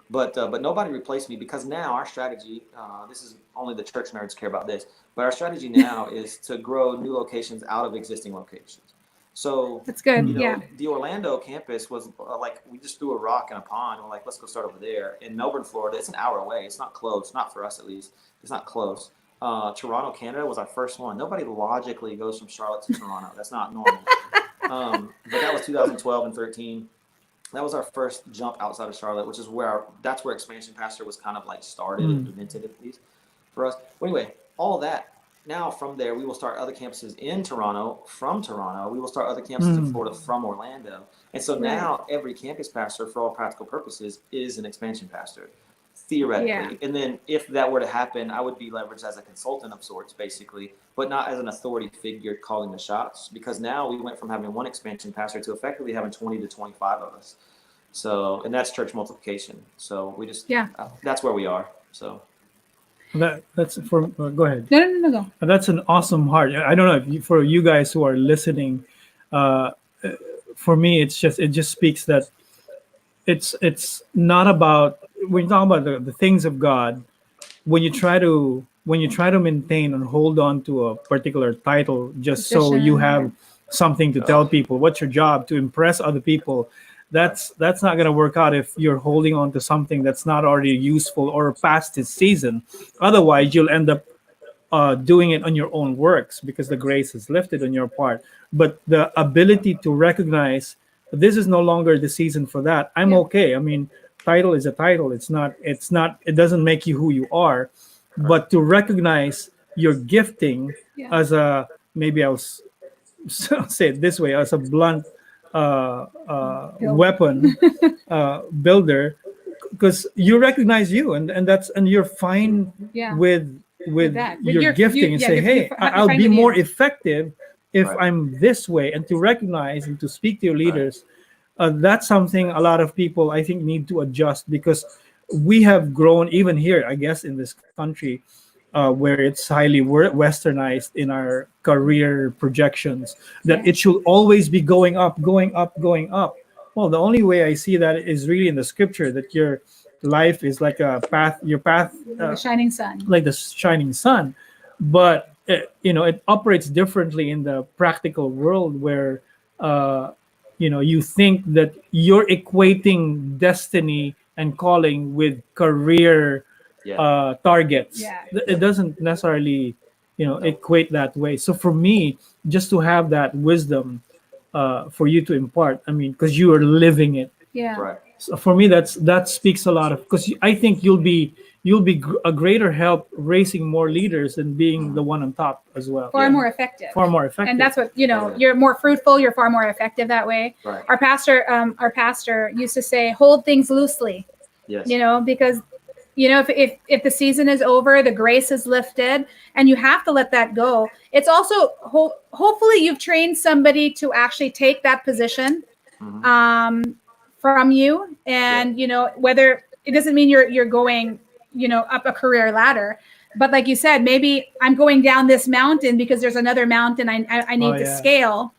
But nobody replaced me because now our strategy, this is only the church nerds care about this, but our strategy now is to grow new locations out of existing locations. So That's good. you know, Yeah. the Orlando campus was like, we just threw a rock in a pond. We're like, let's go start over there. In Melbourne, Florida, it's an hour away. It's not close. Not for us, at least. It's not close. Toronto, Canada was our first one. Nobody logically goes from Charlotte to Toronto. That's not normal. But that was 2012 and 13. That was our first jump outside of Charlotte, which is that's where Expansion Pastor was kind of like started and invented, at least for us. But anyway, all that. Now from there, we will start other campuses in Toronto. From Toronto, we will start other campuses in Florida from Orlando. And so now every campus pastor, for all practical purposes, is an expansion pastor, theoretically. Yeah. And then if that were to happen, I would be leveraged as a consultant of sorts, basically, but not as an authority figure calling the shots, because now we went from having one expansion pastor to effectively having 20 to 25 of us. So, and that's church multiplication. So we just, that's where we are. So. That's for go ahead. No, go. That's an awesome heart. I don't know if for you guys who are listening, for me it just speaks that it's not about, when you talk about the things of God, when you try to maintain and hold on to a particular title just so you have something to tell people, what's your job, to impress other people, that's not going to work out if you're holding on to something that's not already useful or past its season. Otherwise, you'll end up doing it on your own works because the grace is lifted on your part. But the ability to recognize this is no longer the season for that. I'm okay. I mean, title is a title. It doesn't make you who you are. But to recognize your gifting as a, maybe I'll say it this way, as a blunt weapon builder, because you recognize you, and you're fine with your gifting, and say, hey, I'll be more effective if I'm this way. And to recognize and to speak to your leaders, that's something a lot of people, I think, need to adjust, because we have grown, even here, I guess, in this country, where it's highly westernized in our career projections, that it should always be going up, going up, going up. Well, the only way I see that is really in the scripture, that your life is like a path, your path, the shining sun, like the shining sun. But it operates differently in the practical world, where you think that you're equating destiny and calling with career targets. It doesn't necessarily equate that way. So for me, just to have that wisdom for you to impart, I mean, because you are living it. So for me, that speaks a lot of, because I think you'll be a greater help raising more leaders and being the one on top as well. Far more effective. And that's what, you're more fruitful, you're far more effective that way. Our pastor used to say, hold things loosely. Because if the season is over, the grace is lifted, and you have to let that go. It's also hopefully you've trained somebody to actually take that position from you, and whether it doesn't mean you're going up a career ladder, but like you said, maybe I'm going down this mountain because there's another mountain I need to scale.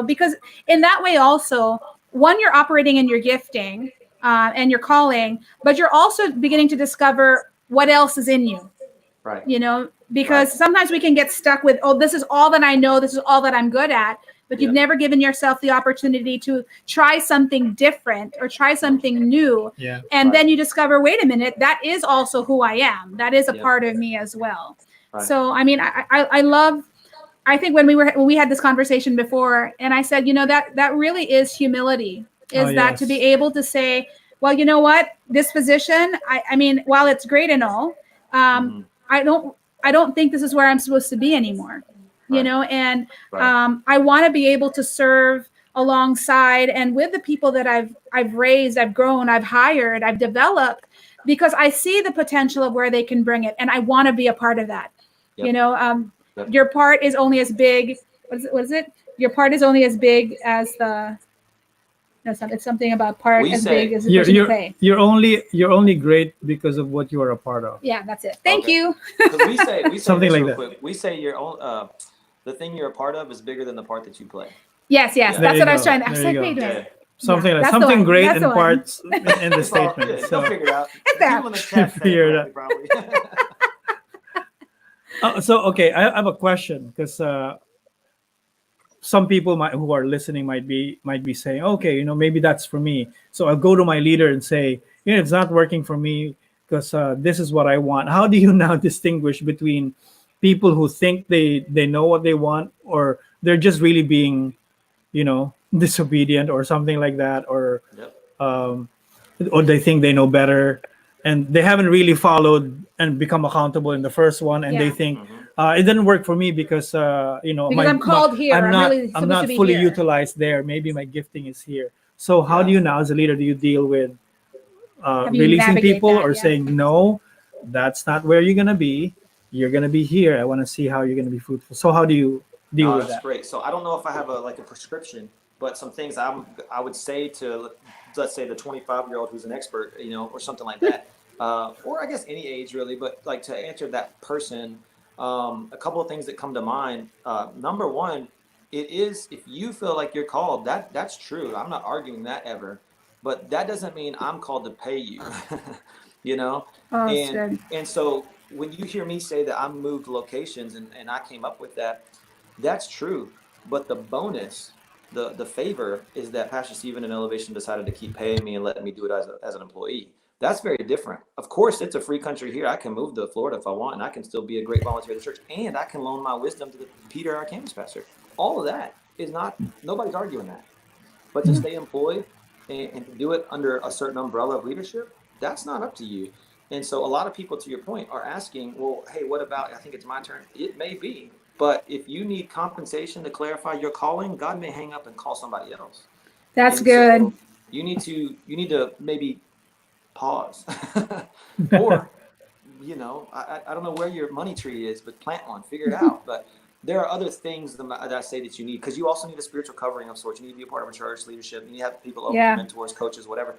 Because in that way also, one, you're operating in your gifting and your calling, but you're also beginning to discover what else is in you. Because sometimes we can get stuck with, oh, this is all that I know, this is all that I'm good at, but you've never given yourself the opportunity to try something different or try something new. And then you discover, wait a minute, that is also who I am. That is a part of me as well. So, I mean, I think when we had this conversation before, and I said, that really is humility, that to be able to say, well, you know what, this position, I mean, while it's great and all, I don't think this is where I'm supposed to be anymore. And I want to be able to serve alongside and with the people that I've raised, I've grown, I've hired, I've developed, because I see the potential of where they can bring it, and I want to be a part of that. Your part is only as big. What is it? Your part is only as big as the. No, it's something about part big as the person you play. You're only great because of what you are a part of. Yeah, that's it. Thank you. We say something like that. Quick. We say your own. The thing you're a part of is bigger than the part that you play. Yes. That's what I was trying to. I was like, wait a minute. Something great in parts in the statement. So figure it out. Figure it out. So okay, I have a question, because some people who are listening might be saying, okay, maybe that's for me. So I'll go to my leader and say, it's not working for me because this is what I want. How do you now distinguish between people who think they know what they want, or they're just really being, disobedient or something like that, Yep. um, or they think they know better and they haven't really followed and become accountable in the first one, and they Yeah. think Mm-hmm. it didn't work for me because Because I'm called here. I'm I'm not really I'm supposed to not be fully here. utilized there. Maybe my gifting is here. So how do Yeah. you now, as a leader, do you deal with Have you releasing navigate people that? or Yeah. saying no, that's not where you're gonna be. You're gonna be here. I want to see how you're gonna be fruitful. So how do you deal No, with that's that? great. So I don't know if I have a prescription, but some things I would say to, let's say, the 25-year-old who's an expert, or something like that, or I guess any age really, but like to answer that person, a couple of things that come to mind. Number one, it is, if you feel like you're called, that's true. I'm not arguing that ever, but that doesn't mean I'm called to pay you, you know, Oh, it's and good. and so when you hear me say that I moved locations and I came up with that, that's true. But the bonus, the favor is that Pastor Stephen and Elevation decided to keep paying me and letting me do it as an employee. That's very different. Of course, it's a free country here. I can move to Florida if I want, and I can still be a great volunteer at the church, and I can loan my wisdom to Peter, our campus pastor. All of that is not, nobody's arguing that. But to stay employed and to do it under a certain umbrella of leadership, that's not up to you. And so a lot of people, to your point, are asking, well, hey, what about, I think it's my turn. It may be, but if you need compensation to clarify your calling, God may hang up and call somebody else. That's And so good. you need to maybe pause. Or, I don't know where your money tree is, but plant one, figure it out. But there are other things that I say that you need, because you also need a spiritual covering of sorts. You need to be a part of a church leadership. You need to have people over you, Yeah. mentors, coaches, whatever.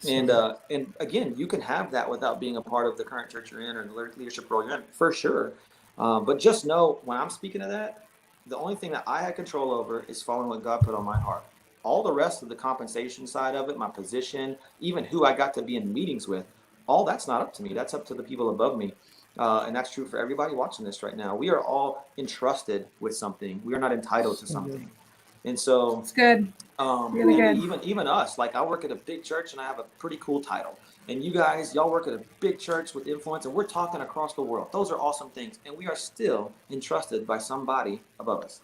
And So, and again, you can have that without being a part of the current church you're in or the leadership role you're in, for sure. But just know, when I'm speaking of that, the only thing that I had control over is following what God put on my heart. All the rest of the compensation side of it, my position, even who I got to be in meetings with, all that's not up to me. That's up to the people above me. And that's true for everybody watching this right now. We are all entrusted with something. We are not entitled to so good. something. And so, It's good. Really and good. even us, like I work at a big church and I have a pretty cool title. And you guys, y'all work at a big church with influence, and we're talking across the world. Those are awesome things. And we are still entrusted by somebody above us.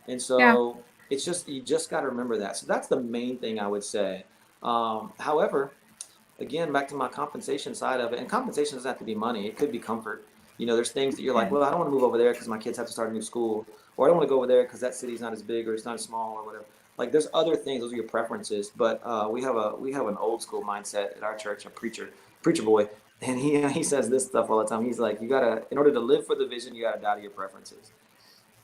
And Yeah. so it's just, you just got to remember that. So that's the main thing I would say. However, again, back to my compensation side of it, and compensation doesn't have to be money. It could be comfort. There's things that you're like, Yeah. well, I don't want to move over there because my kids have to start a new school, or I don't want to go over there because that city's not as big or it's not as small or whatever. Like, there's other things; those are your preferences. But we have an old school mindset at our church. A preacher boy, and he says this stuff all the time. He's like, you gotta, in order to live for the vision, you gotta die to your preferences.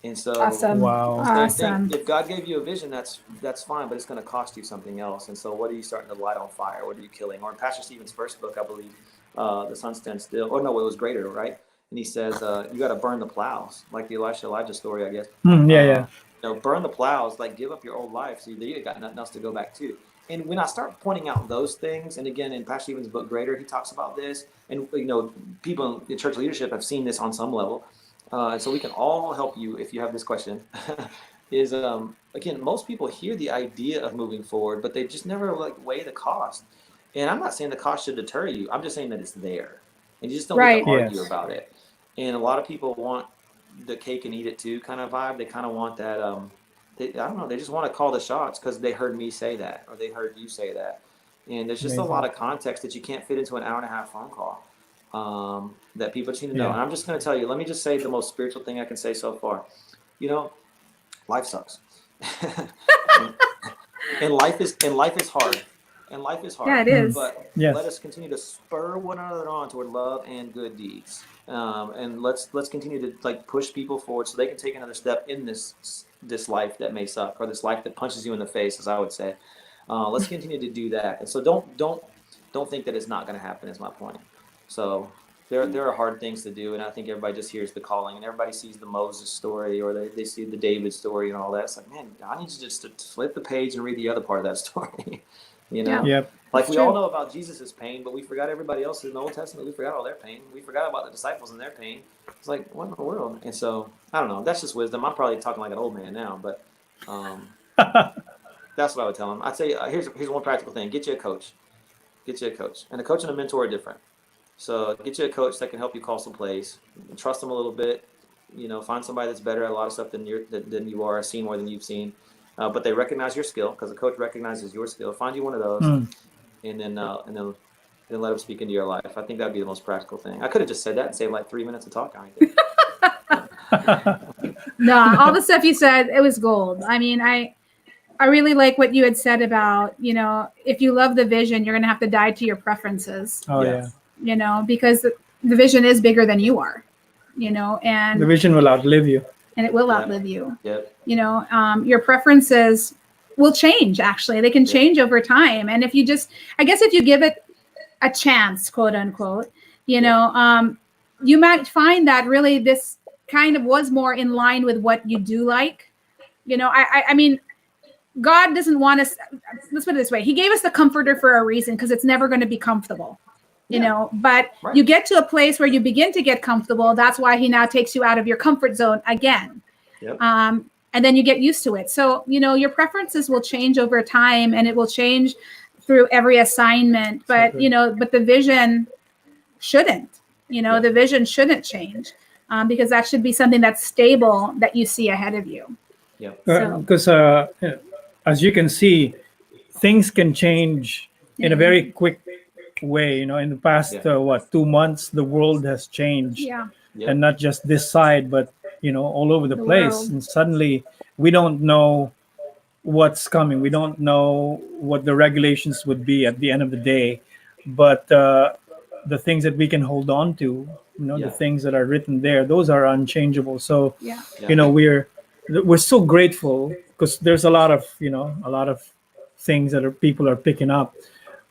And so, Awesome. Wow. same thing. Awesome. If God gave you a vision, that's fine, but it's going to cost you something else. And so, what are you starting to light on fire? What are you killing? Or in Pastor Stephen's first book, I believe, The Sun Stands Still. Or no, it was Greater, right? And he says, you got to burn the plows, like the Elijah story, I guess. Yeah, yeah. Burn the plows, like give up your old life, so you got nothing else to go back to. And when I start pointing out those things, and again, in Pastor Stephen's book Greater, he talks about this, and people in church leadership have seen this on some level. And so we can all help you if you have this question. Is again, most people hear the idea of moving forward, but they just never like weigh the cost. And I'm not saying the cost should deter you. I'm just saying that it's there, and you just don't get to Right. argue Yes. about it. And a lot of people want the cake and eat it too kind of vibe. They kind of want that. I don't know. They just want to call the shots because they heard me say that, or they heard you say that. And there's just a lot Amazing. of context that you can't fit into an hour and a half phone call, that people just need to know. Yeah. And I'm just going to tell you, let me just say the most spiritual thing I can say so far. Life sucks. and, and life is hard. And life is Yeah, hard. it is. But let Yes. us continue to spur one another on toward love and good deeds. And let's continue to like push people forward so they can take another step in this life that may suck, or this life that punches you in the face, as I would say. Let's continue to do that. And so don't think that it's not going to happen, is my point. So there are hard things to do, and I think everybody just hears the calling, and everybody sees the Moses story, or they see the David story and all that. It's like, man, I need you just to flip the page and read the other part of that story. you Yeah. know, Yep. like It's we all true. know about Jesus's pain, but we forgot everybody else in the Old Testament. We forgot all their pain. We forgot about the disciples and their pain. It's like, what in the world? And so I don't know. That's just wisdom. I'm probably talking like an old man now, but Um, that's what I would tell them. I'd say here's one practical thing: get you a coach. Get you a coach, and a coach and a mentor are different. So get you a coach that can help you call some plays. Trust them a little bit. Find somebody that's better at a lot of stuff than you are, seen more than you've seen. But they recognize your skill, because a coach recognizes your skill. Find you one of those, and then let them speak into your life. I think that'd be the most practical thing. I could have just said that and saved like 3 minutes of talk. No, all the stuff you said, it was gold. I mean, I really like what you had said about, if you love the vision, you're going to have to die to your preferences. Oh yeah. Because the vision is bigger than you are, and the vision will outlive you. And it will outlive you. Yep. Your preferences will change. Actually, they can change over time. And if you give it a chance, quote unquote, you might find that really this kind of was more in line with what you do like. I mean, God doesn't want us. Let's put it this way: He gave us the comforter for a reason, because it's never going to be comfortable. But right. You get to a place where you begin to get comfortable. That's why He now takes you out of your comfort zone again. Yep. And then you get used to it. So, your preferences will change over time, and it will change through every assignment. But, but the vision shouldn't, the vision shouldn't change, because that should be something that's stable, that you see ahead of you. Yeah. Because as you can see, things can change in a very quick way. In the past 2 months, the world has changed. And not just this side, but all over the place world. And suddenly we don't know what's coming. We don't know what the regulations would be at the end of the day, but the things that we can hold on to, the things that are written there, those are unchangeable. So we're so grateful, because there's a lot of things that people are picking up.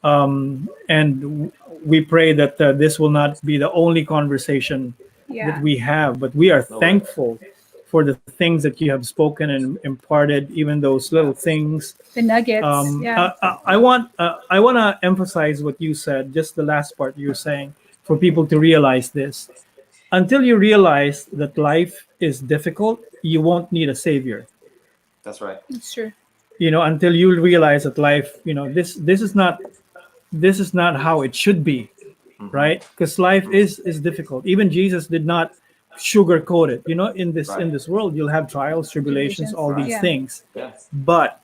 And we pray that this will not be the only conversation that we have, but we are thankful for the things that you have spoken and imparted, even those little things, the nuggets. I want to emphasize what you said, just the last part you're saying, for people to realize this. Until you realize that life is difficult, you won't need a savior. That's right. That's true. Until you realize that life, this is not how it should be, right? Because life is difficult. Even Jesus did not sugarcoat it. In this world, you'll have trials, tribulations, all these things. But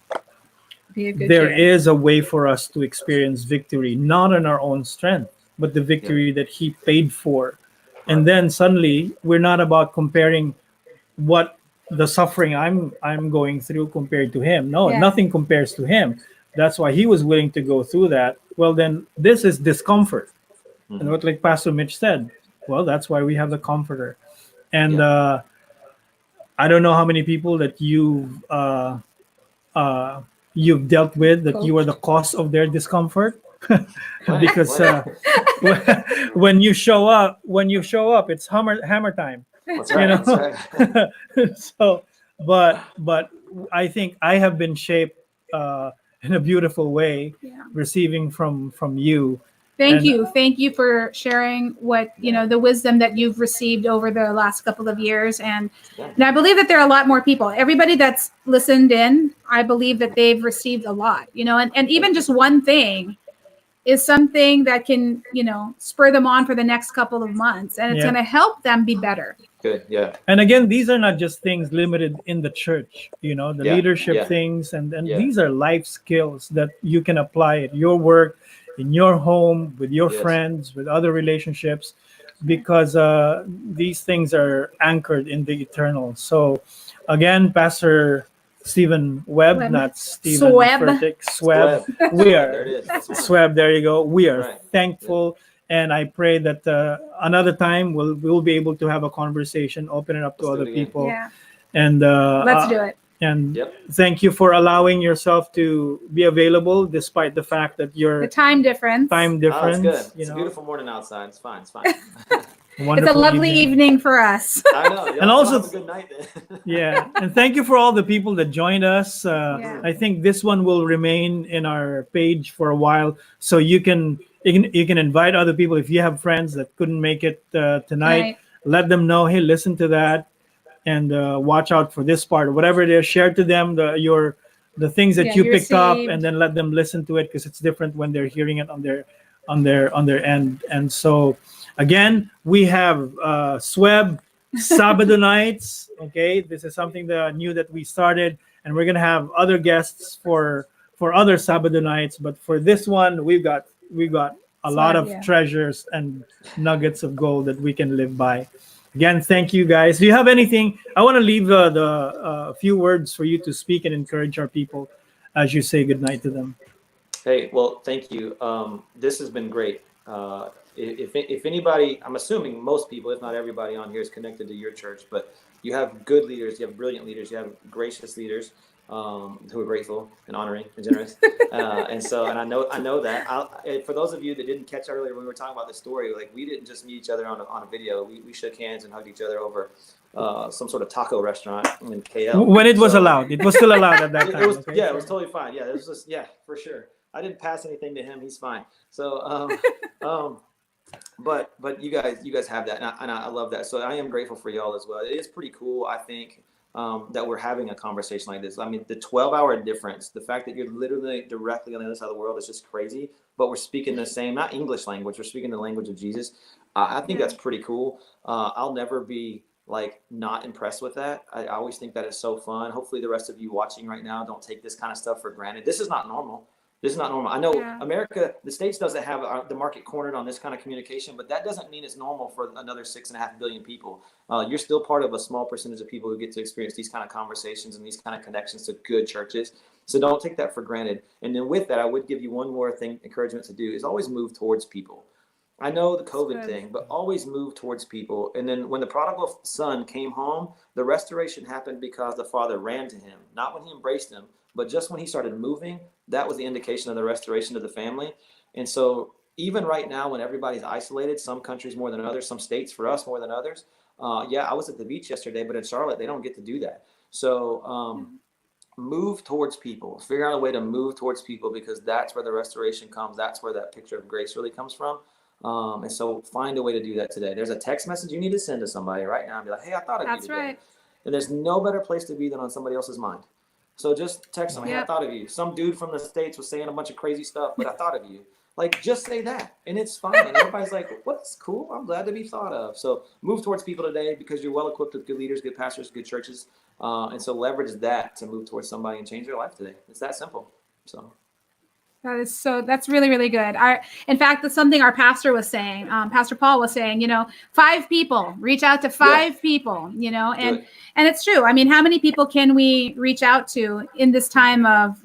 there is a way for us to experience victory, not in our own strength, but the victory that He paid for. And then suddenly, we're not about comparing what the suffering I'm going through compared to Him. No, nothing compares to Him. That's why He was willing to go through that. Well, then this is discomfort. And what, like Pastor Mitch said, well, that's why we have the Comforter. And I don't know how many people that you've dealt with, that you are the cause of their discomfort. Because when you show up, it's hammer time. That's right. That's right. So, but I think I have been shaped in a beautiful way, receiving from you. Thank you for sharing what the wisdom that you've received over the last couple of years, and I believe that there are a lot more people. Everybody that's listened in, I believe that they've received a lot. And even just one thing is something that can spur them on for the next couple of months, and it's going to help them be better. Good, yeah. And again, these are not just things limited in the church, the leadership things, and these are life skills that you can apply at your work, in your home, with your friends, with other relationships, because these things are anchored in the eternal. So again, Pastor Stephen Webb, not Stephen Furtick, Swebb. We are Swebb. There you go. We are thankful, and I pray that another time we'll be able to have a conversation, open it up to other people. Yeah. And let's do it. And thank you for allowing yourself to be available, despite the fact that the time difference. Oh, it's good. It's a beautiful morning outside. It's fine. It's fine. It's a lovely evening for us. I know. And also, have a good night then. And thank you for all the people that joined us. I think this one will remain in our page for a while, so you can invite other people. If you have friends that couldn't make it tonight, let them know. Hey, listen to that. and watch out for this part or whatever it is. Share to them the things that you picked up, received. and then let them listen to it, because it's different when they're hearing it on their end. And so again, we have Sweb Sabado nights. Okay, this is something new that we started, and we're gonna have other guests for other Sabado nights. But for this one, we've got a lot of treasures and nuggets of gold that we can live by. Again, thank you guys. Do you have anything? I want to leave the few words for you to speak and encourage our people as you say goodnight to them. Hey, well, thank you. This has been great. If anybody, I'm assuming most people, if not everybody on here, is connected to your church, but you have good leaders, you have brilliant leaders, you have gracious leaders who are grateful and honoring and generous. And I know that. For those of you that didn't catch earlier when we were talking about the story, like, we didn't just meet each other on a video. We shook hands and hugged each other over some sort of taco restaurant in KL. When it was allowed. It was still allowed at that time. It was, okay? Yeah, it was totally fine. Yeah, it was just, yeah, for sure. I didn't pass anything to him. He's fine. So, but you guys have that, and I love that. So I am grateful for y'all as well. It is pretty cool, I think, that we're having a conversation like this. I mean, the 12-hour difference, the fact that you're literally directly on the other side of the world is just crazy. But we're speaking the same, not English language, we're speaking the language of Jesus. I think that's pretty cool. I'll never be like not impressed with that. I always think that is so fun. Hopefully the rest of you watching right now don't take this kind of stuff for granted. This is not normal. This is not normal. I know America, the States doesn't have the market cornered on this kind of communication, but that doesn't mean it's normal for another 6.5 billion people. You're still part of a small percentage of people who get to experience these kind of conversations and these kind of connections to good churches. So don't take that for granted. And then with that, I would give you one more thing, encouragement to do, is always move towards people. I know the COVID thing, but always move towards people. And then when the prodigal son came home, the restoration happened because the father ran to him, not when he embraced him, but just when he started moving. That was the indication of the restoration of the family. And so even right now, when everybody's isolated, some countries more than others, some states for us more than others. I was at the beach yesterday, but in Charlotte, they don't get to do that. So move towards people, figure out a way to move towards people, because that's where the restoration comes. That's where that picture of grace really comes from. And so find a way to do that today. There's a text message you need to send to somebody right now and be like, hey, I thought of you today. That's right. And there's no better place to be than on somebody else's mind. So just text them, hey, I thought of you. Some dude from the States was saying a bunch of crazy stuff, but I thought of you. Like, just say that, and it's fine. And everybody's like, what's cool? I'm glad to be thought of. So move towards people today, because you're well equipped with good leaders, good pastors, good churches. And so leverage that to move towards somebody and change their life today. It's that simple. So. That's really, really good. In fact, that's something our pastor was saying. Pastor Paul was saying, 5 people, reach out to 5 people, and it's true. I mean, how many people can we reach out to in this time of,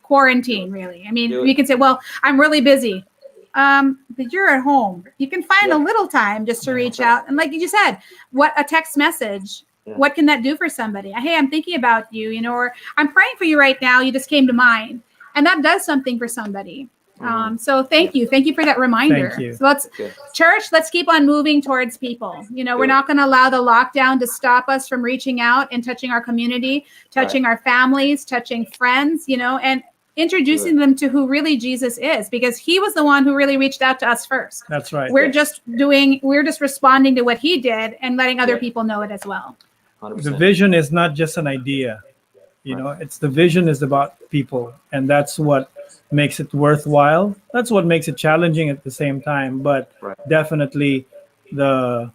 quarantine, really? I mean, we can say, well, I'm really busy. But you're at home. You can find a little time just to reach out. And like you just said, what a text message, what can that do for somebody? Hey, I'm thinking about you, or I'm praying for you right now. You just came to mind. And that does something for somebody. So thank you. Thank you for that reminder. Thank you. So let's keep on moving towards people. We're not going to allow the lockdown to stop us from reaching out and touching our community, touching our families, touching friends, and introducing them to who really Jesus is, because he was the one who really reached out to us first. That's right. We're just responding to what he did and letting other people know it as well. 100%. The vision is not just an idea. It's the vision is about people, and that's what makes it worthwhile. That's what makes it challenging at the same time, but definitely the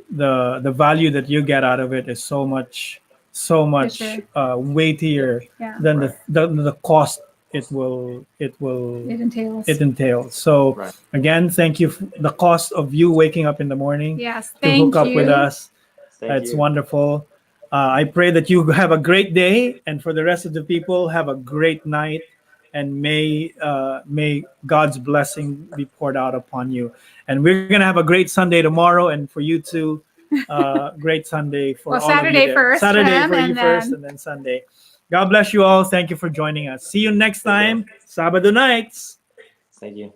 value that you get out of it is so much weightier than the cost it entails. So again, thank you for the cost of you waking up in the morning to hook up with us. It's wonderful. I pray that you have a great day, and for the rest of the people, have a great night, and may God's blessing be poured out upon you. And we're gonna have a great Sunday tomorrow, and for you too, great Sunday for all Saturday of you. First, Saturday for you first, and then Sunday. God bless you all. Thank you for joining us. See you next time, Sabado nights. Thank you.